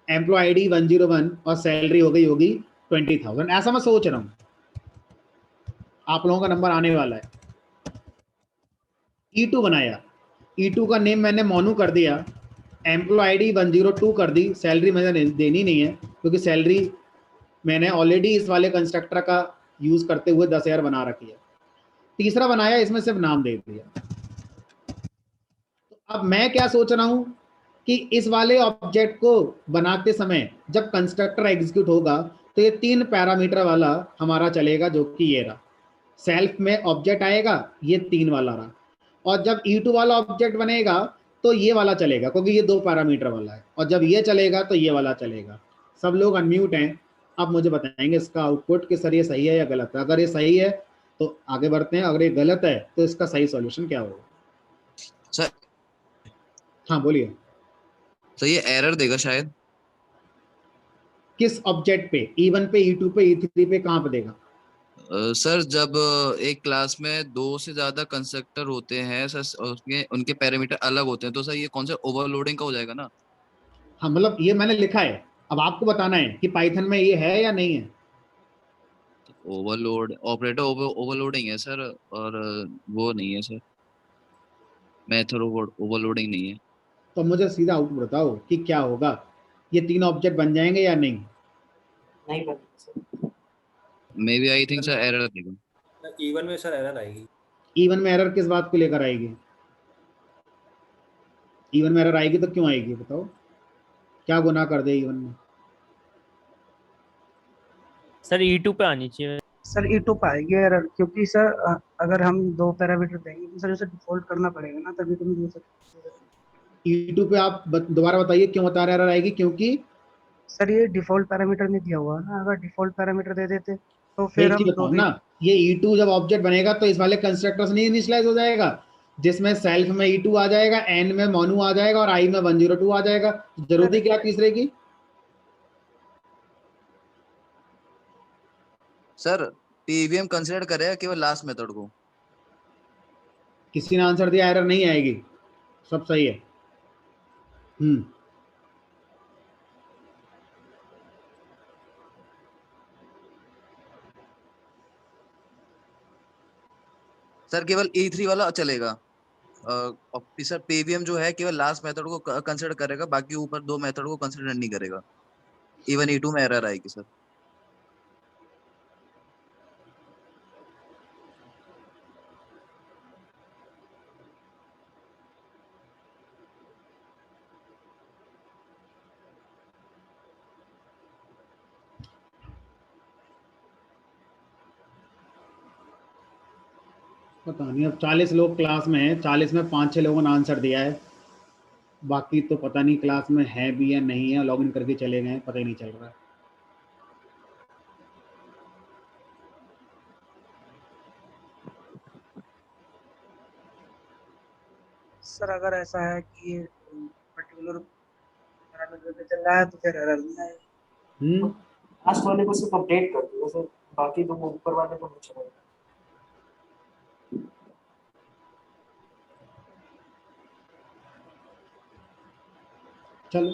एम्प्लॉय आईडी 101 और सैलरी हो गई होगी 20,000। ऐसा मैं सोच रहा हूँ, आप लोगों का नंबर आने वाला है। E2 बनाया, E2 का नेम मैंने मोनू कर दिया, एम्प्लॉय आईडी 102 कर दी, सैलरी मैंने देनी नहीं है क्योंकि सैलरी मैंने ऑलरेडी इस वाले कंस्ट्रक्टर का यूज करते हुए 10,000 बना रखी है। तीसरा बनाया, इसमें सिर्फ नाम दे दिया। तो अब मैं क्या सोच रहा हूं कि इस वाले ऑब्जेक्ट को बनाते समय जब कंस्ट्रक्टर एग्जीक्यूट होगा तो ये 3 पैरामीटर वाला हमारा चलेगा, जो कि ये रहा, सेल्फ में ऑब्जेक्ट आएगा, ये 3 वाला रहा, और जब E2 वाला ऑब्जेक्ट बनेगा तो ये वाला चलेगा क्योंकि ये 2 पैरामीटर वाला है, और जब ये चलेगा तो ये वाला चलेगा। सब लोग अनम्यूट हैं, अब मुझे बताएंगे इसका आउटपुट कि सर ये सही है या गलत है। अगर ये सही है तो आगे बढ़ते हैं, अगर ये गलत है तो इसका सही सॉल्यूशन क्या होगा। सर हाँ बोलिए। तो ये एरर देगा शायद। किस ऑब्जेक्ट पे, E1 पे, E2 पे, E3 पे, कहाँ पे देगा? सर जब एक क्लास में दो से ज्यादा कंस्ट्रक्टर होते हैं सर, उसके उनके पैरामीटर अलग होते हैं, तो सर ये कौन सा ओवरलोडिंग का हो जाएगा ना? हाँ मतलब ये मैंने लिखा है, अब आपको बताना है कि पाइथन में ये है या नहीं है। ओवरलोड ऑपरेटर ओवरलोडिंग है सर, और वो नहीं है सर, मेथड ओवरलोडिंग नहीं है। तो मुझे सीधा आउटपुट बताओ कि क्या होगा, ये 3 ऑब्जेक्ट बन जाएंगे या नहीं। नहीं बनेगा sir. Maybe I think sir error देगा। इवन में सर एरर आएगी। इवन में एरर किस बात को लेकर आएगी, इवन में एरर आएगी तो क्यों आएगी बताओ, क्या गुनाह कर दे इवन में। सर E2 पे आनी चाहिए। सर E2 पे आएगी एरर, क्योंकि सर अगर हम 2 पैरामीटर देंगे तो सर उसे डिफॉल्ट करना पड़ेगा ना, तभी तुम दे सकते। E2 पे आप दोबारा बताइए क्यों बता रहे एरर आएगी, क्योंकि सर ये डिफॉल्ट पैरामीटर नहीं दिया हुआ ना, अगर डिफॉल्ट पैरामीटर दे देते तो फिर एक हम चीज बताओ ना, ये E2 जब ऑब्जेक्ट बनेगा तो इस वाले कंस्ट्रक्टर से नहीं इनिशियलाइज हो जाएगा, जिसमें सेल्फ में E2 आ जाएगा, एन में मोनू आ जाएगा और आई में 102 आ जाएगा, जरूरत ही क्या तीसरे की। सर पीवीएम कंसीडर करेगा केवल लास्ट मेथड को। किसी ने आंसर दिया एरर नहीं आएगी, सब सही है। सर केवल E3 वाला चलेगा। सर पीवीएम जो है केवल लास्ट मेथड को कंसीडर करेगा, बाकी ऊपर दो मेथड को कंसीडर नहीं करेगा। इवन E2 में एरर आएगी सर। पता नहीं, अब 40 लोग क्लास में हैं, 40 में 5-6 लोगों ने आंसर दिया है, बाकी तो पता नहीं क्लास में है भी या नहीं है, लॉगिन करके चले गए, पता ही नहीं चल रहा है। सर अगर ऐसा है कि ये पर्टिकुलर पैरामीटर पे चल रहा है तो फिर एरर नहीं आएगा। लास्ट वाले को सिर्फ अपडेट कर दो सर, बाकी दो ऊपर वाले को नहीं चलेगा। चलो,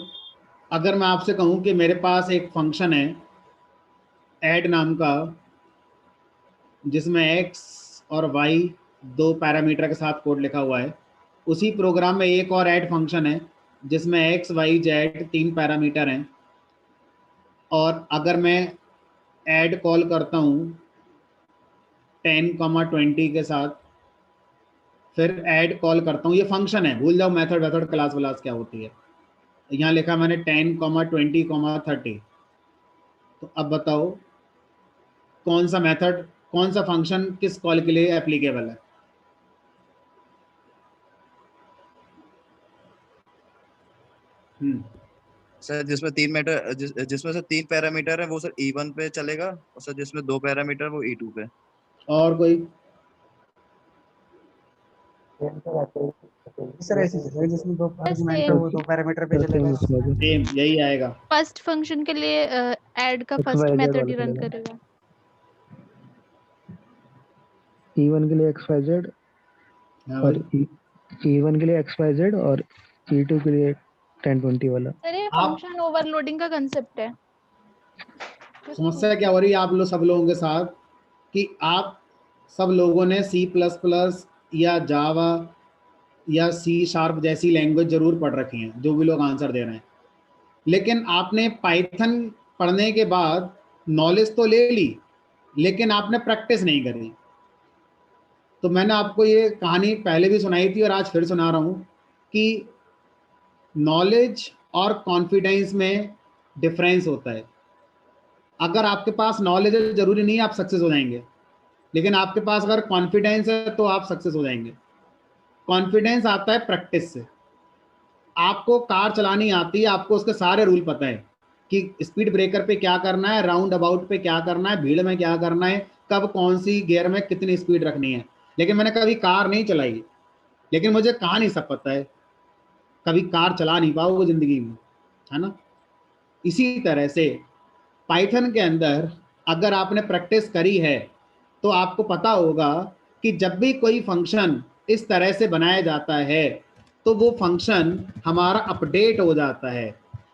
अगर मैं आपसे कहूं कि मेरे पास एक फंक्शन है ऐड नाम का, जिसमें x और y दो पैरामीटर के साथ कोड लिखा हुआ है, उसी प्रोग्राम में एक और ऐड फंक्शन है जिसमें x y z 3 पैरामीटर हैं, और अगर मैं ऐड कॉल करता हूं 10,20 के साथ, फिर ऐड कॉल करता हूं, ये फंक्शन है, भूल जाओ मेथड वेथड क्लास व्लास क्या होती है, यहाँ लिखा मैंने 10,20,30। तो अब बताओ कौन सा मेथड, कौन सा फंक्शन किस कॉल के लिए एप्लीकेबल है। सर जिसमें जिसमें से 3 पैरामीटर है वो सर E1 पे चलेगा, और सर जिसमें 2 पैरामीटर वो E2 पे। और कोई सर ऐसे चलेगा जिसमें 2 आर्गुमेंट है वो 2 पैरामीटर पे चलेगा। सेम यही आएगा। फर्स्ट फंक्शन के लिए ऐड का फर्स्ट मेथड ही रन करेगा। E1 के लिए XYZ और E1 के लिए XYZ और E2 के लिए 1020 वाला। सर ये फंक्शन ओवरलोडिंग का कांसेप्ट है। समस्या क्या हो रही है आप लोग सब लोगों के साथ कि आप सब लोगों ने C++ या जावा या C# जैसी लैंग्वेज जरूर पढ़ रखी हैं, जो भी लोग आंसर दे रहे हैं, लेकिन आपने पाइथन पढ़ने के बाद नॉलेज तो ले ली, लेकिन आपने प्रैक्टिस नहीं करी। तो मैंने आपको ये कहानी पहले भी सुनाई थी और आज फिर सुना रहा हूँ कि नॉलेज और कॉन्फिडेंस में डिफरेंस होता है। अगर आपके पास नॉलेज है, जरूरी नहीं आप सक्सेस हो जाएंगे, लेकिन आपके पास अगर कॉन्फिडेंस है तो आप सक्सेस हो जाएंगे। कॉन्फिडेंस आता है प्रैक्टिस से। आपको कार चलानी आती है, आपको उसके सारे रूल पता है कि स्पीड ब्रेकर पे क्या करना है, राउंड अबाउट पे क्या करना है, भीड़ में क्या करना है, कब कौन सी गियर में कितनी स्पीड रखनी है, लेकिन मैंने कभी कार नहीं चलाई, लेकिन मुझे कहानी सब पता है, कभी कार चला नहीं पाओगे जिंदगी में, है ना। इसी तरह से पाइथन के अंदर अगर आपने प्रैक्टिस करी है तो आपको पता होगा कि जब भी कोई फंक्शन इस तरह से बनाया जाता है तो वो फंक्शन हमारा अपडेट हो जाता है।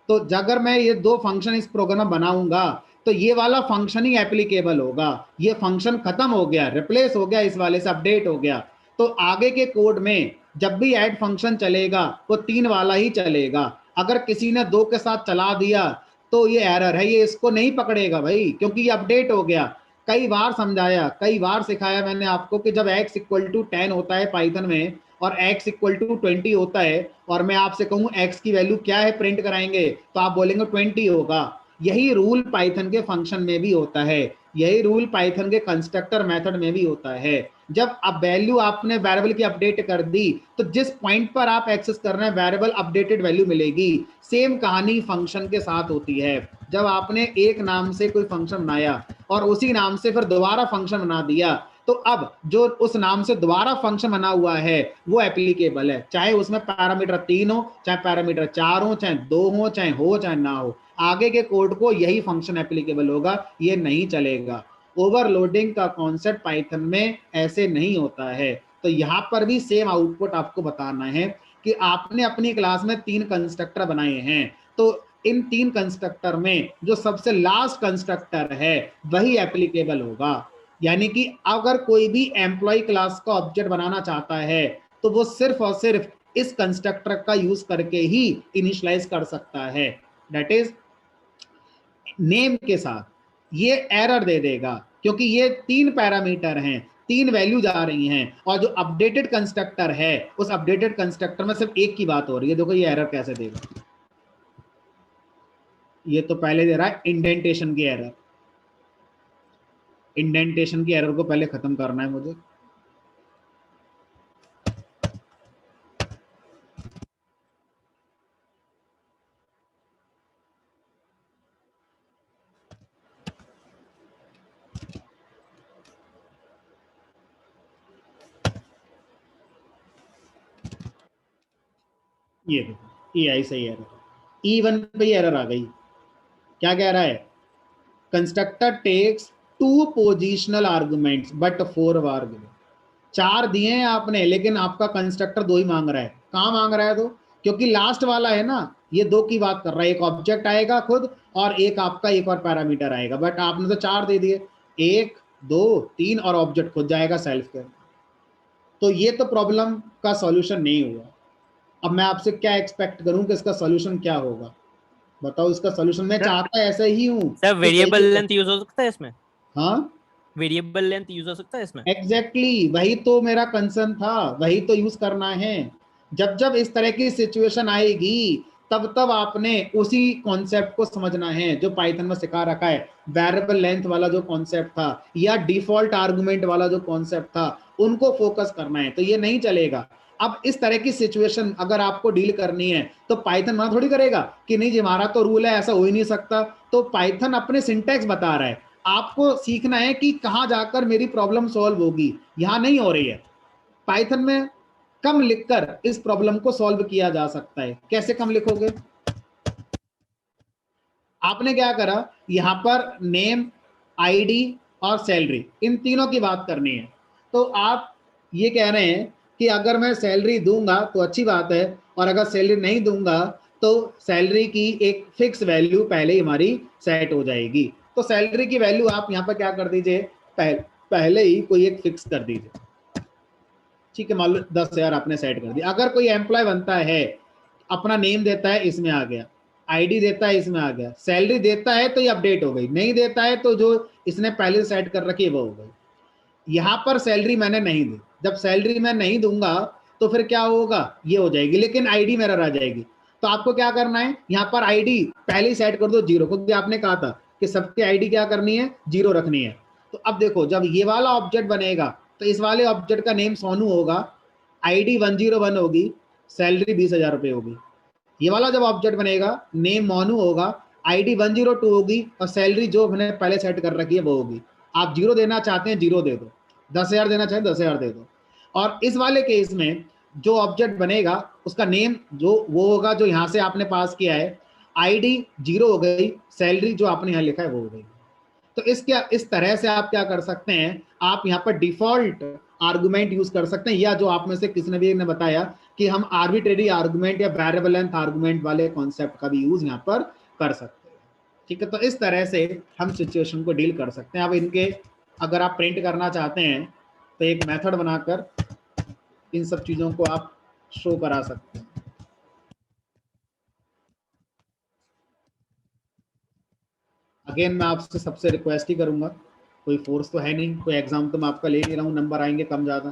तो अगर मैं ये दो फंक्शन इस प्रोग्राम में बनाऊंगा तो ये वाला फंक्शन ही एप्लीकेबल होगा। ये फंक्शन खत्म हो गया, रिप्लेस हो गया, इस वाले से अपडेट हो गया। तो आगे के कोड में जब भी ऐड फंक्शन चलेगा वो 3 वाला ही चलेगा। अगर किसी ने 2 के साथ चला दिया तो ये एरर है, ये इसको नहीं पकड़ेगा भाई, क्योंकि ये अपडेट हो गया। कई बार समझाया, कई बार सिखाया मैंने आपको कि जब x इक्वल टू 10 होता है पाइथन में और x इक्वल टू 20 होता है और मैं आपसे कहूं x की वैल्यू क्या है प्रिंट कराएंगे तो आप बोलेंगे 20 होगा। यही रूल पाइथन के फंक्शन में भी होता है, यही रूल पाइथन के कंस्ट्रक्टर मेथड में भी होता है। जब अब वैल्यू आपने वेरिएबल की अपडेट कर दी तो जिस पॉइंट पर आप एक्सेस कर रहे हैं वेरिएबल अपडेटेड वैल्यू मिलेगी। सेम कहानी फंक्शन के साथ होती है। जब आपने एक नाम से कोई फंक्शन बनाया और उसी नाम से फिर दोबारा फंक्शन बना दिया तो अब जो उस नाम से दोबारा फंक्शन बना हुआ है वो एप्लीकेबल है, चाहे उसमें पैरामीटर 3 हो, चाहे पैरामीटर 4 हो, चाहे 2 हो, चाहे ना हो। आगे के कोड को यही फंक्शन एप्लीकेबल होगा, ये नहीं चलेगा। ओवरलोडिंग का कॉन्सेप्ट पाइथन में ऐसे नहीं होता है। तो यहाँ पर भी सेम आउटपुट आपको बताना है कि आपने अपनी क्लास में 3 कंस्ट्रक्टर बनाए हैं, तो इन 3 कंस्ट्रक्टर में जो सबसे लास्ट कंस्ट्रक्टर है वही एप्लीकेबल होगा। यानी कि अगर कोई भी एम्प्लॉय क्लास का ऑब्जेक्ट बनाना चाहता है तो वो सिर्फ और सिर्फ इस कंस्ट्रक्टर का यूज करके ही इनिशियलाइज कर सकता है, दैट इज नेम के साथ। ये एरर दे देगा क्योंकि ये 3 पैरामीटर हैं, 3 वैल्यू जा रही हैं और जो अपडेटेड कंस्ट्रक्टर है उस अपडेटेड कंस्ट्रक्टर में सिर्फ एक की बात हो रही है। देखो ये एरर कैसे देगा, ये तो पहले दे रहा है इंडेंटेशन की एरर। इंडेंटेशन की एरर को पहले खत्म करना है मुझे। ये देखो ये ऐसा ही एरर, E1 पे एरर आ गई। क्या कह रहा है, constructor takes 2 positional arguments but 4 were given. 4 दिए हैं आपने लेकिन आपका कंस्ट्रक्टर 2 ही मांग रहा है। कहाँ मांग रहा है? तो क्योंकि लास्ट वाला है ना, ये 2 की बात कर रहा है। एक ऑब्जेक्ट आएगा खुद और एक आपका एक और पैरामीटर आएगा, बट आपने तो 4 दे दिए, 1 2 3 और ऑब्जेक्ट खुद जाएगा सेल्फ के। तो ये तो प्रॉब्लम का सॉल्यूशन नहीं हुआ। अब मैं आपसे क्या एक्सपेक्ट करूं कि इसका सॉल्यूशन क्या होगा, बताओ। इसका सॉल्यूशन मैं चाहता ऐसे ही हूं सर वेरिएबल लेंथ यूज हो सकता है इसमें? हाँ वेरिएबल लेंथ यूज हो सकता है इसमें? एग्जैक्टली वही तो मेरा कंसर्न था, वही तो यूज करना है। जब जब इस तरह की सिचुएशन आएगी तब तब आपने उसी कॉन्सेप्ट को समझना है जो पाइथन में सिखा रखा है। वेरिएबल लेंथ वाला जो कॉन्सेप्ट था या डिफॉल्ट आर्गुमेंट वाला जो कॉन्सेप्ट था उनको फोकस करना है, तो ये नहीं चलेगा। अब इस तरह की सिचुएशन अगर आपको डील करनी है तो पाइथन मना थोड़ी करेगा कि नहीं जी हमारा तो रूल है, ऐसा हो ही नहीं सकता। तो पाइथन अपने सिंटैक्स बता रहा है, आपको सीखना है कि कहां जाकर मेरी प्रॉब्लम सॉल्व होगी। यहां नहीं हो रही है, पाइथन में कम लिखकर इस प्रॉब्लम को सॉल्व किया जा सकता है। कैसे कम लिखोगे? आपने क्या करा, यहां पर नेम, आईडी और सैलरी, इन तीनों की बात करनी है। तो आप ये कह रहे हैं कि अगर मैं सैलरी दूंगा तो अच्छी बात है, और अगर सैलरी नहीं दूंगा तो सैलरी की एक फिक्स वैल्यू पहले ही हमारी सेट हो जाएगी। तो सैलरी की वैल्यू आप यहाँ पर क्या कर दीजिए, पहले ही कोई एक फिक्स कर दीजिए। ठीक है, मान लो 10,000 आपने सेट कर दिया। अगर कोई एम्प्लॉय बनता है, अपना नेम देता है, इसमें आ गया, आईडी देता है, इसमें आ गया, सैलरी देता है तो ये अपडेट हो गई, नहीं देता है तो जो इसने पहले सेट कर रखी है वो हो गई। यहाँ पर सैलरी मैंने नहीं दी, जब सैलरी मैं नहीं दूंगा तो फिर क्या होगा, ये हो जाएगी, लेकिन आईडी मेरा रह जाएगी। तो आपको क्या करना है, यहाँ पर आईडी पहले ही सेट कर दो 0, क्योंकि आपने कहा था कि सबकी आईडी क्या करनी है, 0 रखनी है। तो अब देखो जब ये वाला ऑब्जेक्ट बनेगा तो इस वाले ऑब्जेक्ट का नेम सोनू होगा, आईडी 101 होगी, सैलरी 20,000 रुपये होगी। ये वाला जब ऑब्जेक्ट बनेगा नेम मोनू होगा, आईडी 102 होगी और सैलरी जो मैंने पहले सेट कर रखी है वो होगी। आप 0 देना चाहते हैं 0 दे दो, 10,000 देना चाहते हैं 10,000 दे दो। और इस वाले केस में जो ऑब्जेक्ट बनेगा उसका नेम जो वो होगा जो यहाँ से आपने पास किया है, आईडी 0 हो गई, सैलरी जो आपने यहाँ लिखा है वो हो गई। तो इस तरह से आप क्या कर सकते हैं, आप यहाँ पर डिफॉल्ट आर्गुमेंट यूज कर सकते हैं, या जो आप में से किसी ने भी ने बताया कि हम आर्बिट्रेरी आर्गुमेंट या वेरिएबल लेंथ आर्गुमेंट वाले कॉन्सेप्ट का भी यूज यहाँ पर कर सकते हैं। ठीक है, तो इस तरह से हम सिचुएशन को डील कर सकते हैं। अब इनके अगर आप प्रिंट करना चाहते हैं तो एक मेथड बनाकर इन सब चीजों को आप शो करा सकते हैं। अगेन मैं आपसे सबसे रिक्वेस्ट ही करूंगा, कोई फोर्स तो है नहीं, कोई एग्जाम तो मैं आपका ले नहीं रहा हूँ, नंबर आएंगे कम ज़्यादा,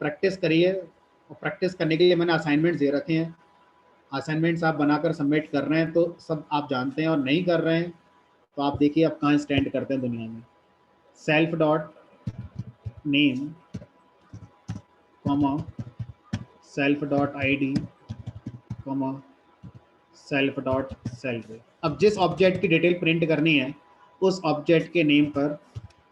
प्रैक्टिस करिए। और प्रैक्टिस करने के लिए मैंने असाइनमेंट्स दे रखे हैं, असाइनमेंट्स आप बनाकर सबमिट कर रहे हैं तो सब आप जानते हैं, और नहीं कर रहे हैं तो आप देखिए आप कहाँ स्टैंड करते हैं दुनिया में। Self dot name comma self dot ID comma self dot salary. अब जिस ऑब्जेक्ट की डिटेल प्रिंट करनी है उस ऑब्जेक्ट के नेम पर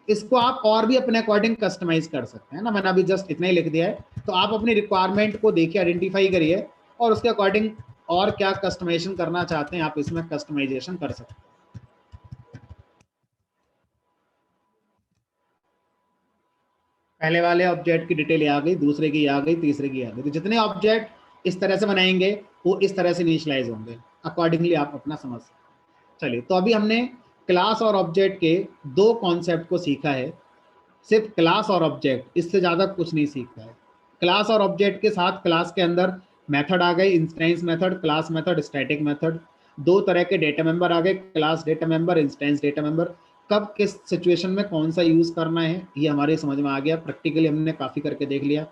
इसको आप और भी अपने अकॉर्डिंग कस्टमाइज कर सकते हैं ना। मैंने अभी जस्ट इतना ही लिख दिया है, तो आप अपनी रिक्वायरमेंट को देखिए, आइडेंटिफाई करिए और उसके अकॉर्डिंग और क्या कस्टमाइजेशन करना चाहते हैं आप इसमें कस्टमाइजेशन कर सकते हैं। पहले वाले ऑब्जेक्ट की डिटेल आ गई, दूसरे की आ गई, तीसरे की आ गई। तो जितने ऑब्जेक्ट इस तरह से बनाएंगे वो इस तरह से इनिशियलाइज होंगे, अकॉर्डिंगली आप अपना समझ सकते हैं। चलिए, तो अभी हमने क्लास और ऑब्जेक्ट के दो कॉन्सेप्ट को सीखा है, सिर्फ क्लास और ऑब्जेक्ट, इससे ज़्यादा कुछ नहीं सीखा है। क्लास और ऑब्जेक्ट के साथ क्लास के अंदर मेथड आ गए, instance method, class method, static method. दो तरह के डेटा मेंबर आ गए, class data member, instance data member. कब किस सिचुएशन में कौन सा यूज़ करना है ये हमारे समझ में आ गया, प्रैक्टिकली हमने काफ़ी करके देख लिया।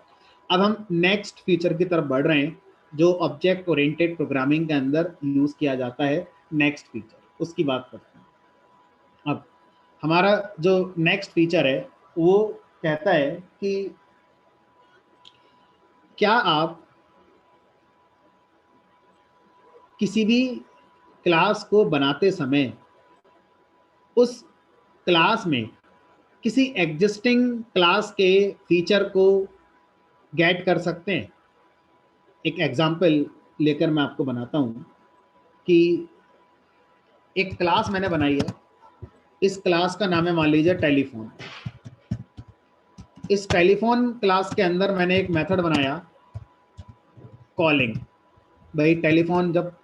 अब हम नेक्स्ट फीचर की तरफ बढ़ रहे हैं जो ऑब्जेक्ट ओरिएंटेड प्रोग्रामिंग के अंदर यूज़ किया जाता है, नेक्स्ट फीचर, उसकी बात करते हैं। अब हमारा जो नेक्स्ट फीचर है वो कहता है कि क्या आप किसी भी क्लास को बनाते समय उस क्लास में किसी एग्जिस्टिंग क्लास के फीचर को गेट कर सकते हैं। एक एग्जांपल लेकर मैं आपको बनाता हूं कि एक क्लास मैंने बनाई है, इस क्लास का नाम है मान लीजिए टेलीफोन। इस टेलीफोन क्लास के अंदर मैंने एक मेथड बनाया कॉलिंग। भाई टेलीफोन जब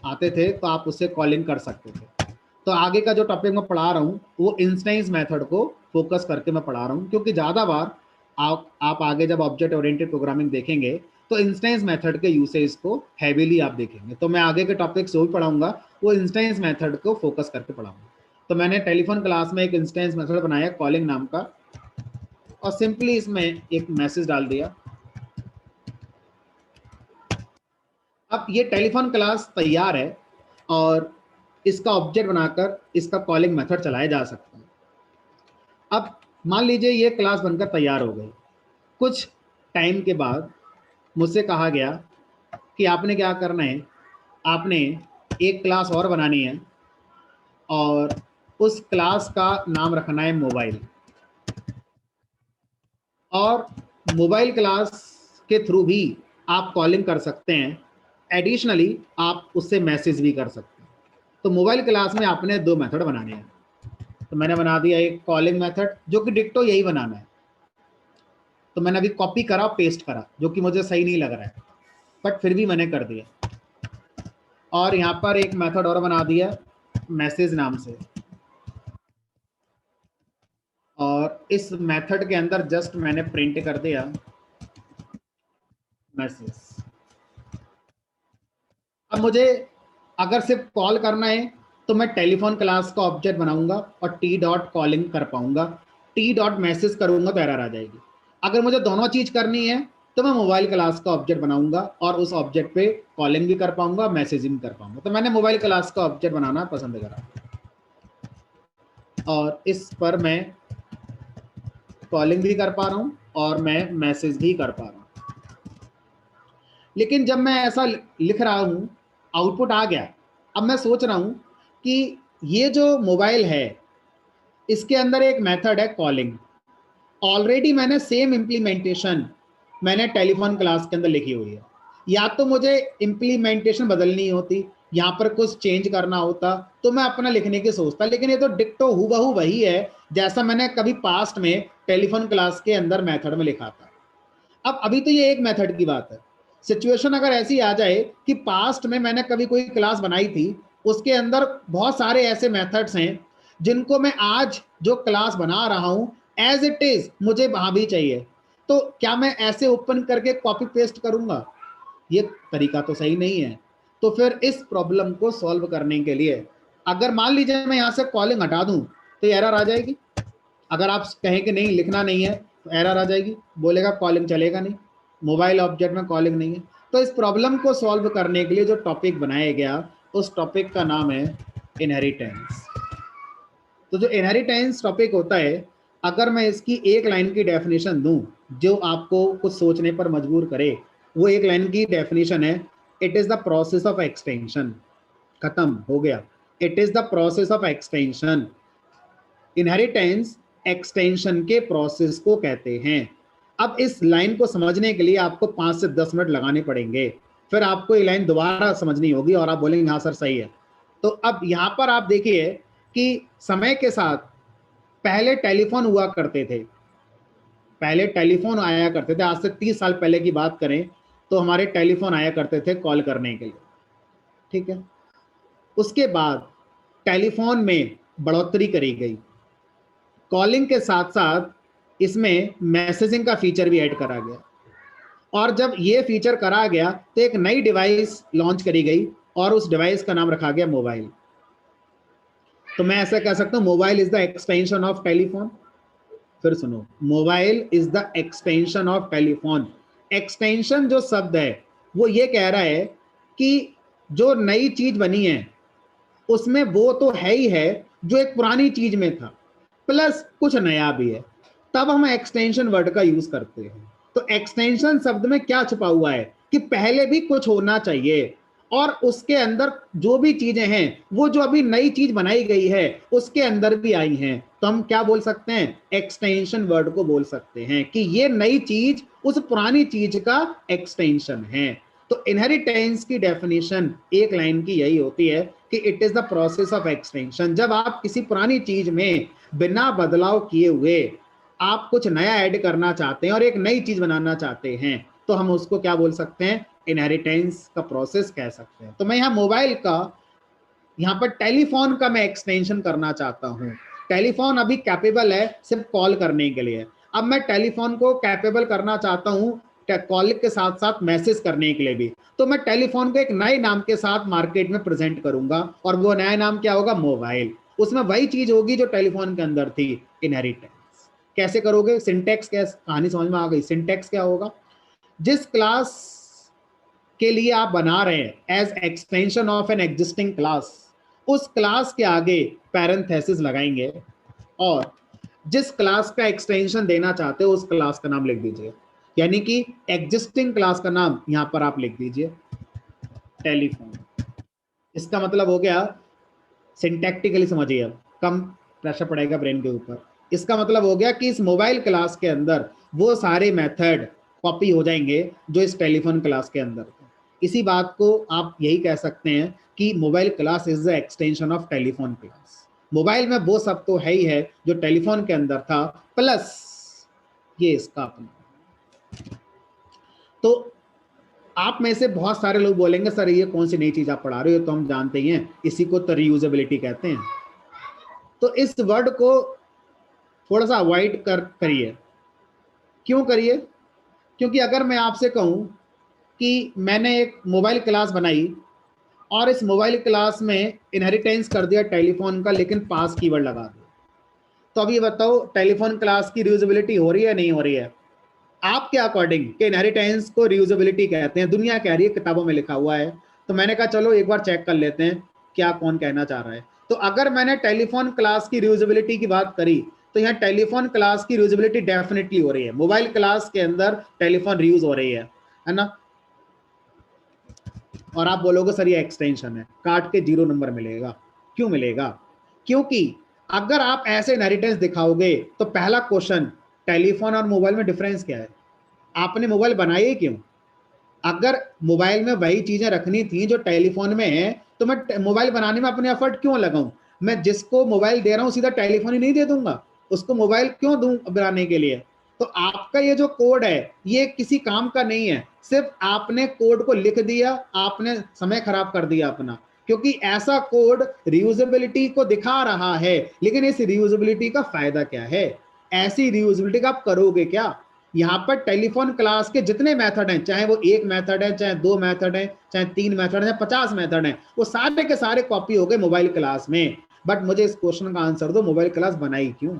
आते थे तो आप उससे कॉलिंग कर सकते थे। तो आगे का जो टॉपिक मैं पढ़ा रहा हूँ वो इंस्टेंस मेथड को फोकस करके मैं पढ़ा रहा हूँ, क्योंकि ज़्यादा बार आप आगे जब ऑब्जेक्ट ओरिएंटेड प्रोग्रामिंग देखेंगे तो इंस्टेंस मेथड के यूसेज को हैवीली आप देखेंगे। तो मैं आगे के टॉपिक जो भी पढ़ाऊंगा वो इंस्टेंस मेथड को फोकस करके पढ़ाऊंगा। तो मैंने टेलीफोन क्लास में एक इंस्टेंस मेथड बनाया कॉलिंग नाम का, और सिंपली इसमें एक मैसेज डाल दिया। अब ये टेलीफोन क्लास तैयार है और इसका ऑब्जेक्ट बनाकर इसका कॉलिंग मेथड चलाया जा सकता है। अब मान लीजिए ये क्लास बनकर तैयार हो गई। कुछ टाइम के बाद मुझसे कहा गया कि आपने क्या करना है, आपने एक क्लास और बनानी है और उस क्लास का नाम रखना है मोबाइल, और मोबाइल क्लास के थ्रू भी आप कॉलिंग कर सकते हैं। एडिशनली आप उससे मैसेज भी कर सकते हैं। तो मोबाइल क्लास में आपने दो मेथड बनाने हैं। तो मैंने बना दिया एक कॉलिंग मेथड जो कि डिक्टो यही बनाना है। तो मैंने अभी कॉपी करा पेस्ट करा, जो कि मुझे सही नहीं लग रहा है, बट फिर भी मैंने कर दिया। और यहाँ पर एक मेथड और बना दिया मैसेज नाम से, और इस मेथड के अंदर जस्ट मैंने प्रिंट कर दिया मैसेज। अब मुझे अगर सिर्फ कॉल करना है तो मैं टेलीफोन क्लास का ऑब्जेक्ट बनाऊंगा और टी डॉट कॉलिंग कर पाऊंगा, टी डॉट मैसेज करूंगा तो एरर आ जाएगी। अगर मुझे दोनों चीज करनी है तो मैं मोबाइल क्लास का ऑब्जेक्ट बनाऊंगा और उस ऑब्जेक्ट पे कॉलिंग भी कर पाऊंगा, मैसेजिंग कर पाऊंगा। तो मैंने मोबाइल क्लास का ऑब्जेक्ट बनाना पसंद करा और इस पर मैं कॉलिंग भी कर पा रहा हूं और मैं मैसेज भी कर पा रहा हूं। लेकिन जब मैं ऐसा लिख रहा हूं, आउटपुट आ गया। अब मैं सोच रहा हूं कि ये जो मोबाइल है इसके अंदर एक मेथड है कॉलिंग। ऑलरेडी मैंने सेम इम्प्लीमेंटेशन मैंने टेलीफोन क्लास के अंदर लिखी हुई है। या तो मुझे इम्प्लीमेंटेशन बदलनी होती यहाँ पर कुछ चेंज करना होता तो मैं अपना लिखने की सोचता, लेकिन ये तो डिक्टो हूबहू वही है जैसा मैंने कभी पास्ट में टेलीफोन क्लास के अंदर मेथड में लिखा था। अब अभी तो ये एक मेथड की बात है, सिचुएशन अगर ऐसी आ जाए कि पास्ट में मैंने कभी कोई क्लास बनाई थी, उसके अंदर बहुत सारे ऐसे मेथड्स हैं जिनको मैं आज जो क्लास बना रहा हूं एज इट इज मुझे वहां भी चाहिए, तो क्या मैं ऐसे ओपन करके कॉपी पेस्ट करूंगा? ये तरीका तो सही नहीं है। तो फिर इस प्रॉब्लम को सॉल्व करने के लिए अगर मान लीजिए मैं यहाँ से कॉलिंग हटा दूं तो एरर आ जाएगी। अगर आप कहें कि नहीं लिखना नहीं है तो एरर आ जाएगी, बोलेगा कॉलिंग चलेगा नहीं, मोबाइल ऑब्जेक्ट में कॉलिंग नहीं है। तो इस प्रॉब्लम को सॉल्व करने के लिए जो टॉपिक बनाया गया उस टॉपिक का नाम है इनहेरिटेंस। तो जो इनहेरिटेंस टॉपिक होता है, अगर मैं इसकी एक लाइन की डेफिनेशन दूं जो आपको कुछ सोचने पर मजबूर करे, वो एक लाइन की डेफिनेशन है, it is the process of extension. खत्म हो गया, it is the process of extension. Inheritance extension के प्रोसेस को कहते हैं। अब इस लाइन को समझने के लिए आपको 5 से 10 मिनट लगाने पड़ेंगे, फिर आपको ये लाइन दोबारा समझनी होगी और आप बोलेंगे हाँ सर सही है। तो अब यहाँ पर आप देखिए कि समय के साथ पहले टेलीफोन हुआ करते थे, पहले टेलीफोन आया करते थे, आज से 30 साल पहले की बात करें तो हमारे टेलीफोन आया करते थे कॉल करने के लिए, ठीक है। उसके बाद टेलीफोन में बढ़ोतरी करी गई, कॉलिंग के साथ साथ इसमें मैसेजिंग का फीचर भी ऐड करा गया, और जब ये फीचर करा गया तो एक नई डिवाइस लॉन्च करी गई और उस डिवाइस का नाम रखा गया मोबाइल। तो मैं ऐसा कह सकता हूं mobile is the extension of telephone. फिर सुनो, mobile is the extension of telephone. Extension जो शब्द है वो ये कह रहा है कि जो नई चीज बनी है उसमें वो तो है ही है जो एक पुरानी चीज में था, प्लस कुछ नया भी है, तब हम एक्सटेंशन वर्ड का यूज करते हैं। तो एक्सटेंशन शब्द में क्या छुपा हुआ है कि पहले भी कुछ होना चाहिए और उसके अंदर जो भी चीजें हैं वो जो अभी नई चीज बनाई गई है उसके अंदर भी आई हैं, तो हम क्या बोल सकते हैं? एक्सटेंशन वर्ड को बोल सकते हैं कि ये नई चीज उस पुरानी चीज का एक्सटेंशन है। तो इनहेरिटेंस की डेफिनेशन एक लाइन की यही होती है कि it is the process of extension. जब आप किसी पुरानी चीज में बिना बदलाव किए हुए आप कुछ नया ऐड करना चाहते हैं और एक नई चीज बनाना चाहते हैं, तो हम उसको क्या बोल सकते हैं? इनहेरिटेंस का प्रोसेस कह सकते हैं। तो मैं यहाँ मोबाइल का, यहाँ पर टेलीफोन का मैं एक्सटेंशन करना चाहता हूँ। टेलीफोन अभी कैपेबल है सिर्फ कॉल करने के लिए, अब मैं टेलीफोन को कैपेबल करना चाहता हूँ कॉल के साथ साथ मैसेज करने के लिए भी, तो मैं टेलीफोन को एक नए नाम के साथ मार्केट में प्रेजेंट करूंगा और वो नया नाम क्या होगा? मोबाइल। उसमें वही चीज होगी जो टेलीफोन के अंदर थी, इनहेरिटेंस। कैसे करोगे? सिंटेक्स, क्या कहानी समझ में आ गई? सिंटेक्स क्या होगा? जिस क्लास के लिए आप बना रहे हैं as extension of an existing class, उस क्लास के आगे पैरेंथेसिस लगाएंगे और जिस क्लास का एक्सटेंशन देना चाहते हो उस क्लास का नाम लिख दीजिए। यानी कि एग्जिस्टिंग क्लास का नाम यहां पर आप लिख दीजिए टेलीफोन। इसका मतलब हो गया, सिंटैक्टिकली समझिए, अब कम प्रेशर पड़ेगा ब्रेन के ऊपर। इसका मतलब हो गया कि इस मोबाइल क्लास के अंदर वो सारे मेथड कॉपी हो जाएंगे जो इस टेलीफोन क्लास के अंदर थे। इसी बात को आप यही कह सकते हैं कि mobile class is the extension of telephone class. Mobile में वो सब तो है ही है जो टेलीफोन के अंदर था, प्लस ये इसका अपना। तो आप में से बहुत सारे लोग बोलेंगे सर ये कौन सी नई चीज आप पढ़ा रहे हो, तो हम जानते ही हैं इसी को तो रीयूजेबिलिटी कहते हैं। तो इस वर्ड को थोड़ा सा अवॉइड करिए। क्यों करिए? क्योंकि अगर मैं आपसे कहूं कि मैंने एक मोबाइल क्लास बनाई और इस मोबाइल क्लास में इनहेरिटेंस कर दिया टेलीफोन का, लेकिन पास कीवर्ड लगा दिया, तो अब ये बताओ टेलीफोन क्लास की रीयूजेबिलिटी हो रही है नहीं हो रही है? आपके अकॉर्डिंग कि इनहेरिटेंस को रीयूजेबिलिटी कहते हैं, दुनिया कह रही है, किताबों में लिखा हुआ है, तो मैंने कहा चलो एक बार चेक कर लेते हैं क्या कौन कहना चाह रहा है। तो अगर मैंने टेलीफोन क्लास की रीयूजेबिलिटी की बात करी तो यहाँ टेलीफोन क्लास की रीयूजेबिलिटी डेफिनेटली हो रही है, मोबाइल क्लास के अंदर टेलीफोन रीयूज हो रही है ना। और आप बोलोगे सर ये एक्सटेंशन है, काट के 0 नंबर मिलेगा। क्यों मिलेगा? क्योंकि अगर आप ऐसे इनहेरिटेंस दिखाओगे तो पहला क्वेश्चन, टेलीफोन और मोबाइल में डिफरेंस क्या है? आपने मोबाइल बनाए क्यों? अगर मोबाइल में वही चीजें रखनी थी जो टेलीफोन में है, तो मैं मोबाइल बनाने में अपने एफर्ट क्यों लगाऊं? मैं जिसको मोबाइल दे रहा हूं सीधा टेलीफोन ही नहीं दे दूंगा, उसको मोबाइल क्यों दूं बनाने के लिए? तो आपका ये जो कोड है ये किसी काम का नहीं है, सिर्फ आपने कोड को लिख दिया, आपने समय खराब कर दिया अपना, क्योंकि ऐसा कोड रियूजेबिलिटी को दिखा रहा है, लेकिन इस रियूजेबिलिटी का फायदा क्या है? ऐसी रियूजेबिलिटी का आप करोगे क्या? यहाँ पर टेलीफोन क्लास के जितने मेथड हैं, चाहे वो एक मेथड है, चाहे 2 मेथड है, चाहे 3 मेथड है, 50 मेथड है, वो सारे के सारे कॉपी हो गए मोबाइल क्लास में। बट मुझे इस क्वेश्चन का आंसर दो, मोबाइल क्लास बनाई क्यों?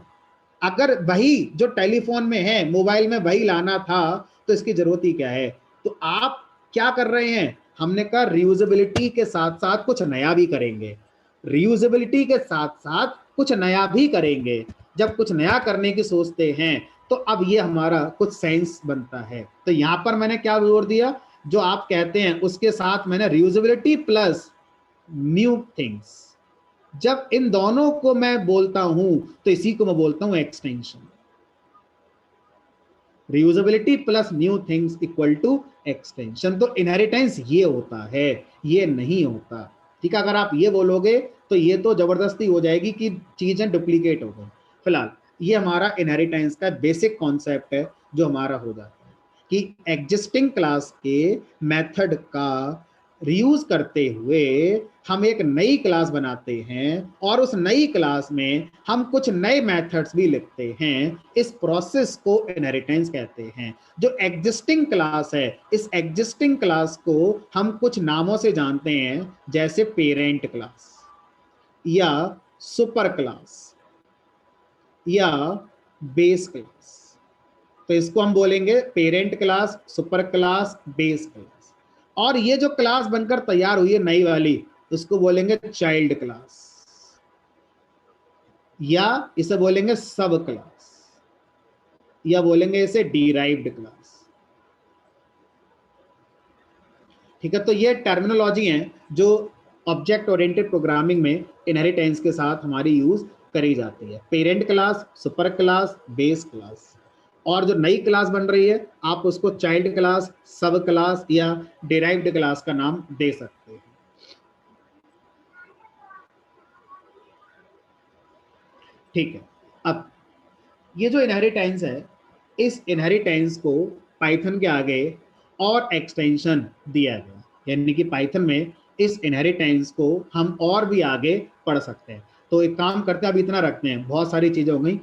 अगर वही जो टेलीफोन में है मोबाइल में वही लाना था, तो इसकी जरूरत ही क्या है? तो आप क्या कर रहे हैं? हमने कहा रियूजेबिलिटी के साथ साथ कुछ नया भी करेंगे, रियूजेबिलिटी के साथ साथ कुछ नया भी करेंगे। जब कुछ नया करने की सोचते हैं तो अब ये हमारा कुछ सेंस बनता है। तो यहां पर मैंने क्या जोड़ दिया, जो आप कहते हैं उसके साथ मैंने रियूजेबिलिटी प्लस न्यू थिंग्स। जब इन दोनों को मैं बोलता हूं तो इसी को मैं बोलता हूं extension. Reusability plus new things equal to extension. तो इनहेरिटेंस ये होता है, ये नहीं होता। ठीक है, अगर आप ये बोलोगे तो ये तो जबरदस्ती हो जाएगी कि चीजें डुप्लीकेट हो गई। फिलहाल ये हमारा इनहेरिटेंस का बेसिक कॉन्सेप्ट है जो हमारा हो जाता है कि एग्जिस्टिंग क्लास के मेथड का रीयूज करते हुए हम एक नई क्लास बनाते हैं और उस नई क्लास में हम कुछ नए मेथड्स भी लिखते हैं। इस प्रोसेस को इनहेरिटेंस कहते हैं। जो एग्जिस्टिंग क्लास है, इस एग्जिस्टिंग क्लास को हम कुछ नामों से जानते हैं, जैसे पेरेंट क्लास या सुपर क्लास या बेस क्लास। तो इसको हम बोलेंगे parent class, super class, base class. और ये जो क्लास बनकर तैयार हुई है नई वाली, उसको बोलेंगे चाइल्ड क्लास या इसे बोलेंगे सब क्लास या बोलेंगे इसे डिराइव्ड क्लास। ठीक है, तो ये टर्मिनोलॉजी है जो ऑब्जेक्ट ओरिएंटेड प्रोग्रामिंग में इनहेरिटेंस के साथ हमारी यूज करी जाती है। Parent class, super class, base class. और जो नई क्लास बन रही है आप उसको चाइल्ड क्लास, सब क्लास या डिराइव्ड क्लास का नाम दे सकते हैं। ठीक है, अब ये जो इनहेरिटेंस है, इस इनहेरिटेंस को पाइथन के आगे और एक्सटेंशन दिया गया, यानी कि पाइथन में इस इनहेरिटेंस को हम और भी आगे पढ़ सकते हैं। तो एक काम करते हैं, अब इतना रखते हैं, बहुत सारी चीजें हो गई।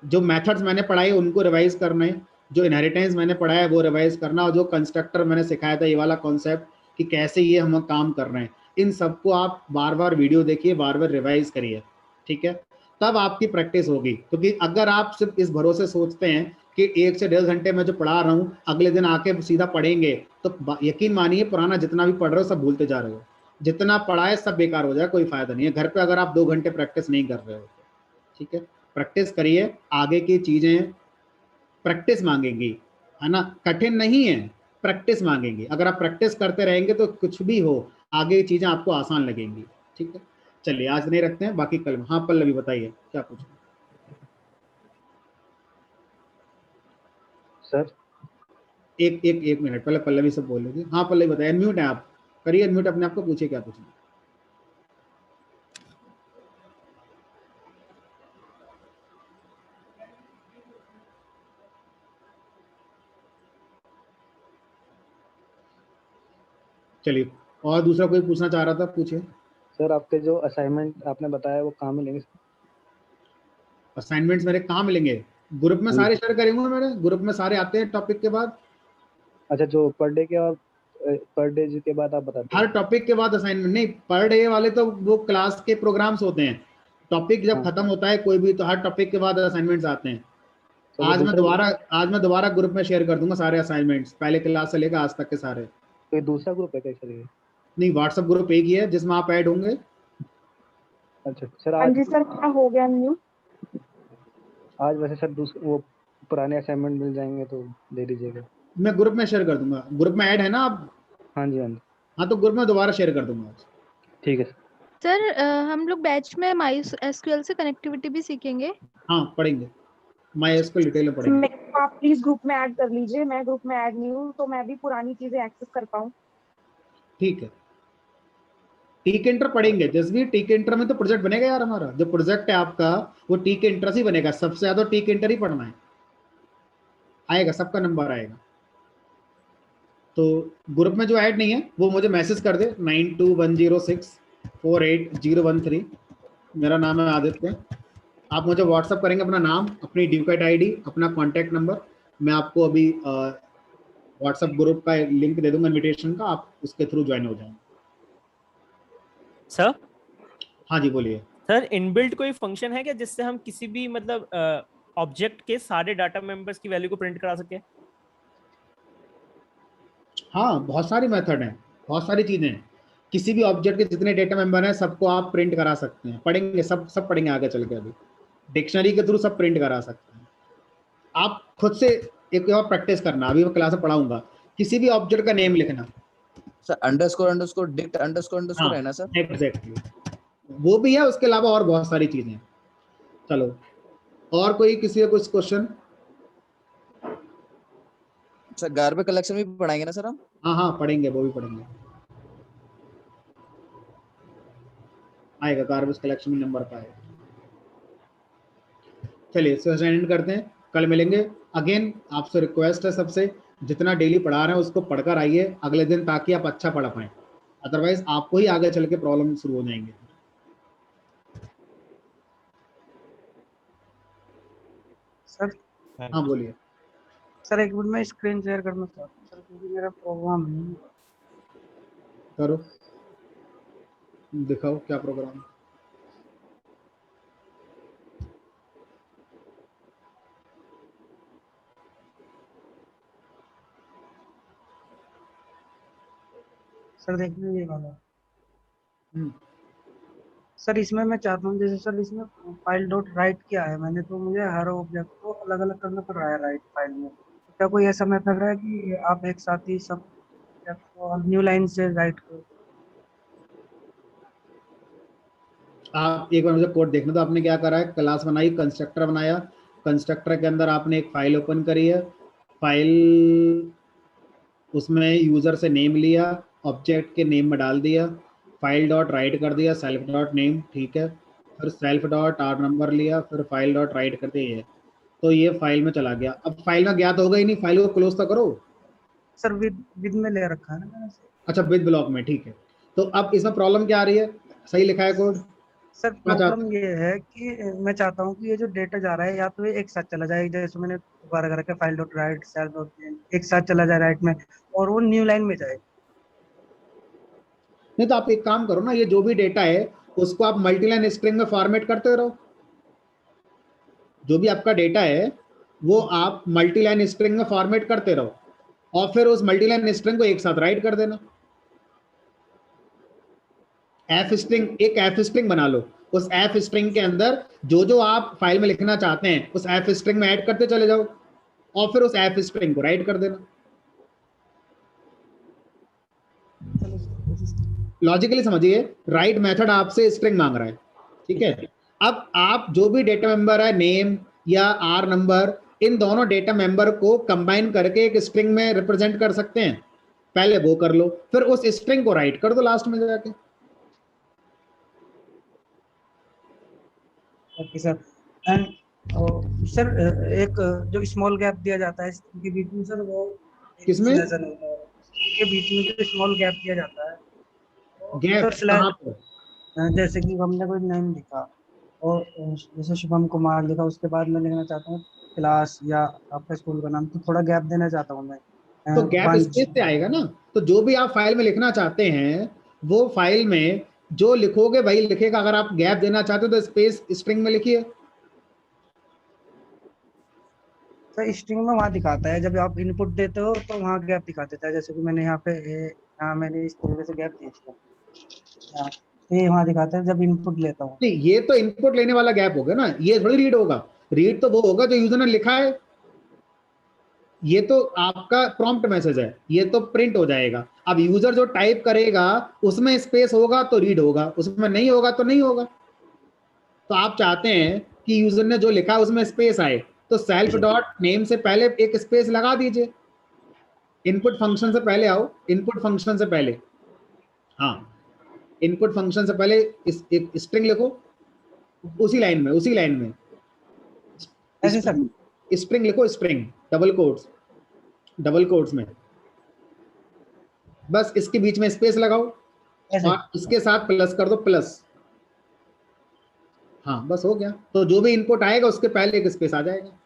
जो मेथड्स मैंने पढ़ाए उनको रिवाइज करना है, जो इनहेरिटेंस मैंने पढ़ा है वो रिवाइज करना, और जो कंस्ट्रक्टर मैंने सिखाया था ये वाला कॉन्सेप्ट कि कैसे ये हम काम कर रहे हैं, इन सबको आप बार बार वीडियो देखिए, बार बार रिवाइज करिए। ठीक है, तब आपकी प्रैक्टिस होगी। क्योंकि अगर आप सिर्फ इस भरोसे सोचते हैं कि 1 से 1.5 घंटे में जो पढ़ा रहा हूँ अगले दिन आके सीधा पढ़ेंगे, तो यकीन मानिए पुराना जितना भी पढ़ रहे हो सब भूलते जा रहे हो। जितना पढ़ा है सब बेकार हो जाए, कोई फायदा नहीं है घर पे अगर आप 2 घंटे प्रैक्टिस नहीं कर रहे हो। ठीक है, प्रैक्टिस करिए, आगे की चीजें प्रैक्टिस मांगेंगी, है ना, कठिन नहीं है, प्रैक्टिस मांगेंगी। अगर आप प्रैक्टिस करते रहेंगे तो कुछ भी हो आगे चीजें आपको आसान लगेंगी। ठीक है, चलिए आज नहीं रखते हैं, बाकी कल। हाँ पल्लवी बताइए क्या पूछना सर। एक मिनट पहले पल्लवी से बोलोगी। हाँ पल्लवी बताइए, अनम्यूट है आप, करिए अनम्यूट अपने आप को, पूछिए क्या पूछना। चलिए, और दूसरा कोई पूछना चाह रहा था, पूछिए। सर आपके जो असाइनमेंट आपने बताया वो कहाँ मिलेंगे? असाइनमेंट्स मेरे कहाँ मिलेंगे? ग्रुप में सारे शेयर करेंगे, मेरे ग्रुप में सारे आते हैं टॉपिक के बाद। अच्छा, जो पर डे के और पर डे के बाद आप बताते हर टॉपिक के बाद असाइनमेंट नहीं, पर डे वाले तो वो क्लास के प्रोग्राम्स होते हैं। टॉपिक जब खत्म होता है कोई भी, तो हर टॉपिक के बाद असाइनमेंट्स आते हैं। तो आज मैं दोबारा ग्रुप में शेयर कर दूंगा सारे असाइनमेंट्स, पहले क्लास से लेकर आज तक के सारे। तो दूसरा ग्रुप है क्या सर ये? नहीं, व्हाट्सएप ग्रुप एक ही है जिसमें आप ऐड होंगे। अच्छा सर, आज जी सर क्या हो गया न्यू? आज वैसे सर वो पुराने असाइनमेंट मिल जाएंगे तो दे दीजिएगा। मैं ग्रुप में शेयर कर दूंगा, ग्रुप में ऐड है ना आप? हाँ जी, हाँ जी। हाँ तो ग्रुप में दोबारा शेयर कर दूंगा आज। ठीक है सर हम लोग बैच में MySQL से कनेक्टिविटी भी सीखेंगे। हाँ पढ़ेंगे। MySQL डिटेल में पढ़ेंगे। मेरे को आप प्लीज ग्रुप में ऐड कर लीजिए, मैं ग्रुप में ऐड नहीं हूँ, तो मैं भी पुरानी चीजें एक्सेस कर पाऊँ। ठीक है, टीक इंटर पढ़ेंगे जसवीर। टीक इंटर में तो प्रोजेक्ट बनेगा यार, हमारा जो प्रोजेक्ट है आपका वो टीक इंटर से ही बनेगा। सबसे ज्यादा टीक इंटर ही पढ़ना है, आएगा, सबका नंबर आएगा। तो ग्रुप में जो ऐड नहीं है वो मुझे मैसेज कर दे 9210648013। मेरा नाम है आदित्य। आप मुझे व्हाट्सअप करेंगे अपना नाम, अपनी ड्यूकेट आईडी, अपना कॉन्टैक्ट नंबर। मैं आपको अभी व्हाट्सएप ग्रुप का लिंक दे दूंगा इनविटेशन का, आप उसके थ्रू ज्वाइन हो जाएंगे। सर हाँ जी बोलिए। सर इनबिल्ट कोई फंक्शन है क्या जिससे हम किसी भी मतलब ऑब्जेक्ट के सारे डाटा मेंबर्स की वैल्यू को प्रिंट करा सके? हाँ, बहुत सारी मेथड हैं, बहुत सारी चीजें हैं। किसी भी ऑब्जेक्ट के जितने डेटा मेंबर हैं सबको आप प्रिंट करा सकते हैं। पढ़ेंगे, सब पढ़ेंगे आगे चल के। अभी डिक्शनरी के थ्रू सब प्रिंट करा सकते हैं। आप खुद से एक और प्रैक्टिस करना, अभी मैं क्लास में पढ़ाऊंगा। किसी भी ऑब्जेक्ट का नेम लिखना सर, अंडरस्कोर डिक्ट अंडरस्कोर है ना सर? एग्जैक्टली, वो भी है। उसके अलावा और बहुत सारी चीजें हैं। चलो, और कोई किसी का कुछ क्वेश्चन? सर गार्बेज कलेक्शन भी पढ़ाएंगे ना सर हम? हाँ पढ़ेंगे, वो भी पढ़ेंगे, आएगा गार्बेज कलेक्शन में नंबर का आएगा। चलिए सेशन एंड करते हैं, कल मिलेंगे। अगेन आपसे रिक्वेस्ट है सबसे, जितना डेली पढ़ा रहे हैं उसको पढ़कर आइए अगले दिन, ताकि आप अच्छा पढ़ा पाएं। अदरवाइज आपको ही आगे चल के प्रॉब्लम शुरू हो जाएंगे। सर हाँ बोलिए। सर एक मिनट में स्क्रीन शेयर करना चाहता हूँ सर, क्योंकि मेरा प्रोग्राम है। करो, दिखाओ क्या प्रोग्राम। सर देखिए ये वाला सर, इसमें मैं चाहता हूँ जैसे सर इसमें फाइल डॉट राइट किया है मैंने, तो मुझे हर ऑब्जेक्ट को अलग अलग करना पड़ रहा है राइट फाइल में। तो क्या कोई ऐसा मेथड है कि आप एक साथ ही सब ऑब्जेक्ट को न्यू लाइन से राइट करो? आप एक बार मुझे कोड देखने दो। आपने क्या करा है, क्लास बनाई, कंस्ट्रक्टर बनाया, कंस्ट्रक्टर के अंदर आपने एक फाइल ओपन करी है। फाइल, उसमें यूजर से नेम लिया, ऑब्जेक्ट के नेम में डाल दिया, फाइल डॉट राइट कर दिया, सेल्फ डॉट नेम, ठीक है। फिर सेल्फ डॉट आर नंबर लिया, फिर फाइल डॉट राइट कर दिया। तो ये फाइल में चला गया। अब फाइल में गया तो होगा ही नहीं, फाइल को क्लोज तो करो। सर विद में ले रखा है ना मैंने। अच्छा, विद ब्लॉक में, ठीक है। तो अब इसमें प्रॉब्लम क्या आ रही है? सही लिखा है कोड? सर प्रॉब्लम ये है कि मैं चाहता हूँ कि ये जो डेटा जा रहा है या तो ये एक साथ चला जाए, जैसे मैंने दोबारा करके file dot right self dot name एक साथ चला जाए राइट में, और वो न्यू लाइन में जाए। नहीं तो आप एक काम करो ना, ये जो भी डेटा है उसको आप मल्टीलाइन स्ट्रिंग में फॉर्मेट करते रहो। जो भी आपका डेटा है वो आप मल्टीलाइन स्ट्रिंग में फॉर्मेट करते रहो, और फिर उस मल्टीलाइन स्ट्रिंग को एक साथ राइट कर देना। एफ स्ट्रिंग, एक एफ स्ट्रिंग बना लो। उस एफ स्ट्रिंग के अंदर जो जो आप फाइल में लिखना चाहते हैं उस एफ स्ट्रिंग में ऐड करते चले जाओ, और फिर उस एफ स्ट्रिंग को राइट कर देना। लॉजिकली समझिए, राइट मेथड आपसे स्ट्रिंग मांग रहा है, ठीक है। अब आप जो भी डेटा मेंबर है, नेम या आर नंबर, इन दोनों डेटा मेंबर को कंबाइन करके एक स्ट्रिंग में रिप्रेजेंट कर सकते हैं। पहले वो कर लो, फिर उस स्ट्रिंग को राइट कर दो लास्ट में जाके। Okay sir. एंड सर एक जो स्मॉल गैप दिया जाता है इसके बीच में सर, वो किसमें? के बीच में जो स्मॉल गैप दिया जाता है, गैप कहाँ पर? जैसे कि हमने कोई नेम लिखा और जैसे शुभम कुमार लिखा, उसके बाद मैं लिखना चाहता हूँ क्लास या आपका स्कूल का नाम, तो थोड़ा गैप देना चाहता हूँ मैं। तो गैप स्पेस से आएगा ना। तो जो भी आप फाइल में लिखना चाहते हैं वो फाइल में जो लिखोगे वही लिखेगा। अगर आप गैप देना चाहते हो तो स्पेस स्ट्रिंग में लिखिए। तो स्ट्रिंग में वहाँ दिखाता है, जब आप इनपुट देते हो तो वहाँ गैप दिखा देता है। जैसे कि मैंने यहाँ पे मैंने इस तरीके से गैप दिया, तो ये वहाँ दिखाता है जब इनपुट लेता हूँ। नहीं, ये तो इनपुट लेने वाला गैप होगा ना, ये थोड़ी रीड होगा। रीड तो वो होगा जो यूजर ने लिखा है। ये तो आपका प्रॉम्प्ट मैसेज है, ये तो प्रिंट हो जाएगा। अब यूजर जो टाइप करेगा उसमें स्पेस होगा तो रीड होगा, उसमें नहीं होगा तो नहीं होगा। तो आप चाहते हैं कि यूजर ने जो लिखा उसमें स्पेस आए, तो सेल्फ डॉट नेम से पहले एक स्पेस लगा दीजिए, इनपुट फंक्शन से पहले आओ, इनपुट फंक्शन से पहले, हाँ इनपुट फंक्शन से पहले एक स्ट्रिंग लिखो, उसी लाइन में ऐसे सर स्ट्रिंग लिखो, स्ट्रिंग डबल कोट्स में, बस इसके बीच में स्पेस लगाओ ऐसे और इसके साथ प्लस कर दो, प्लस, हाँ बस हो गया। तो जो भी इनपुट आएगा उसके पहले एक स्पेस आ जाएगा।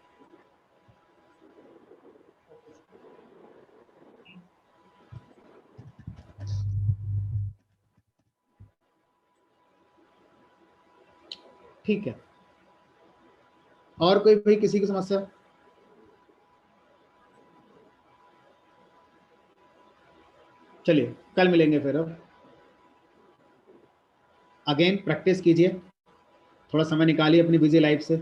ठीक है, और कोई भाई किसी की समस्या? चलिए कल मिलेंगे फिर। अब अगेन प्रैक्टिस कीजिए, थोड़ा समय निकालिए अपनी बिजी लाइफ से।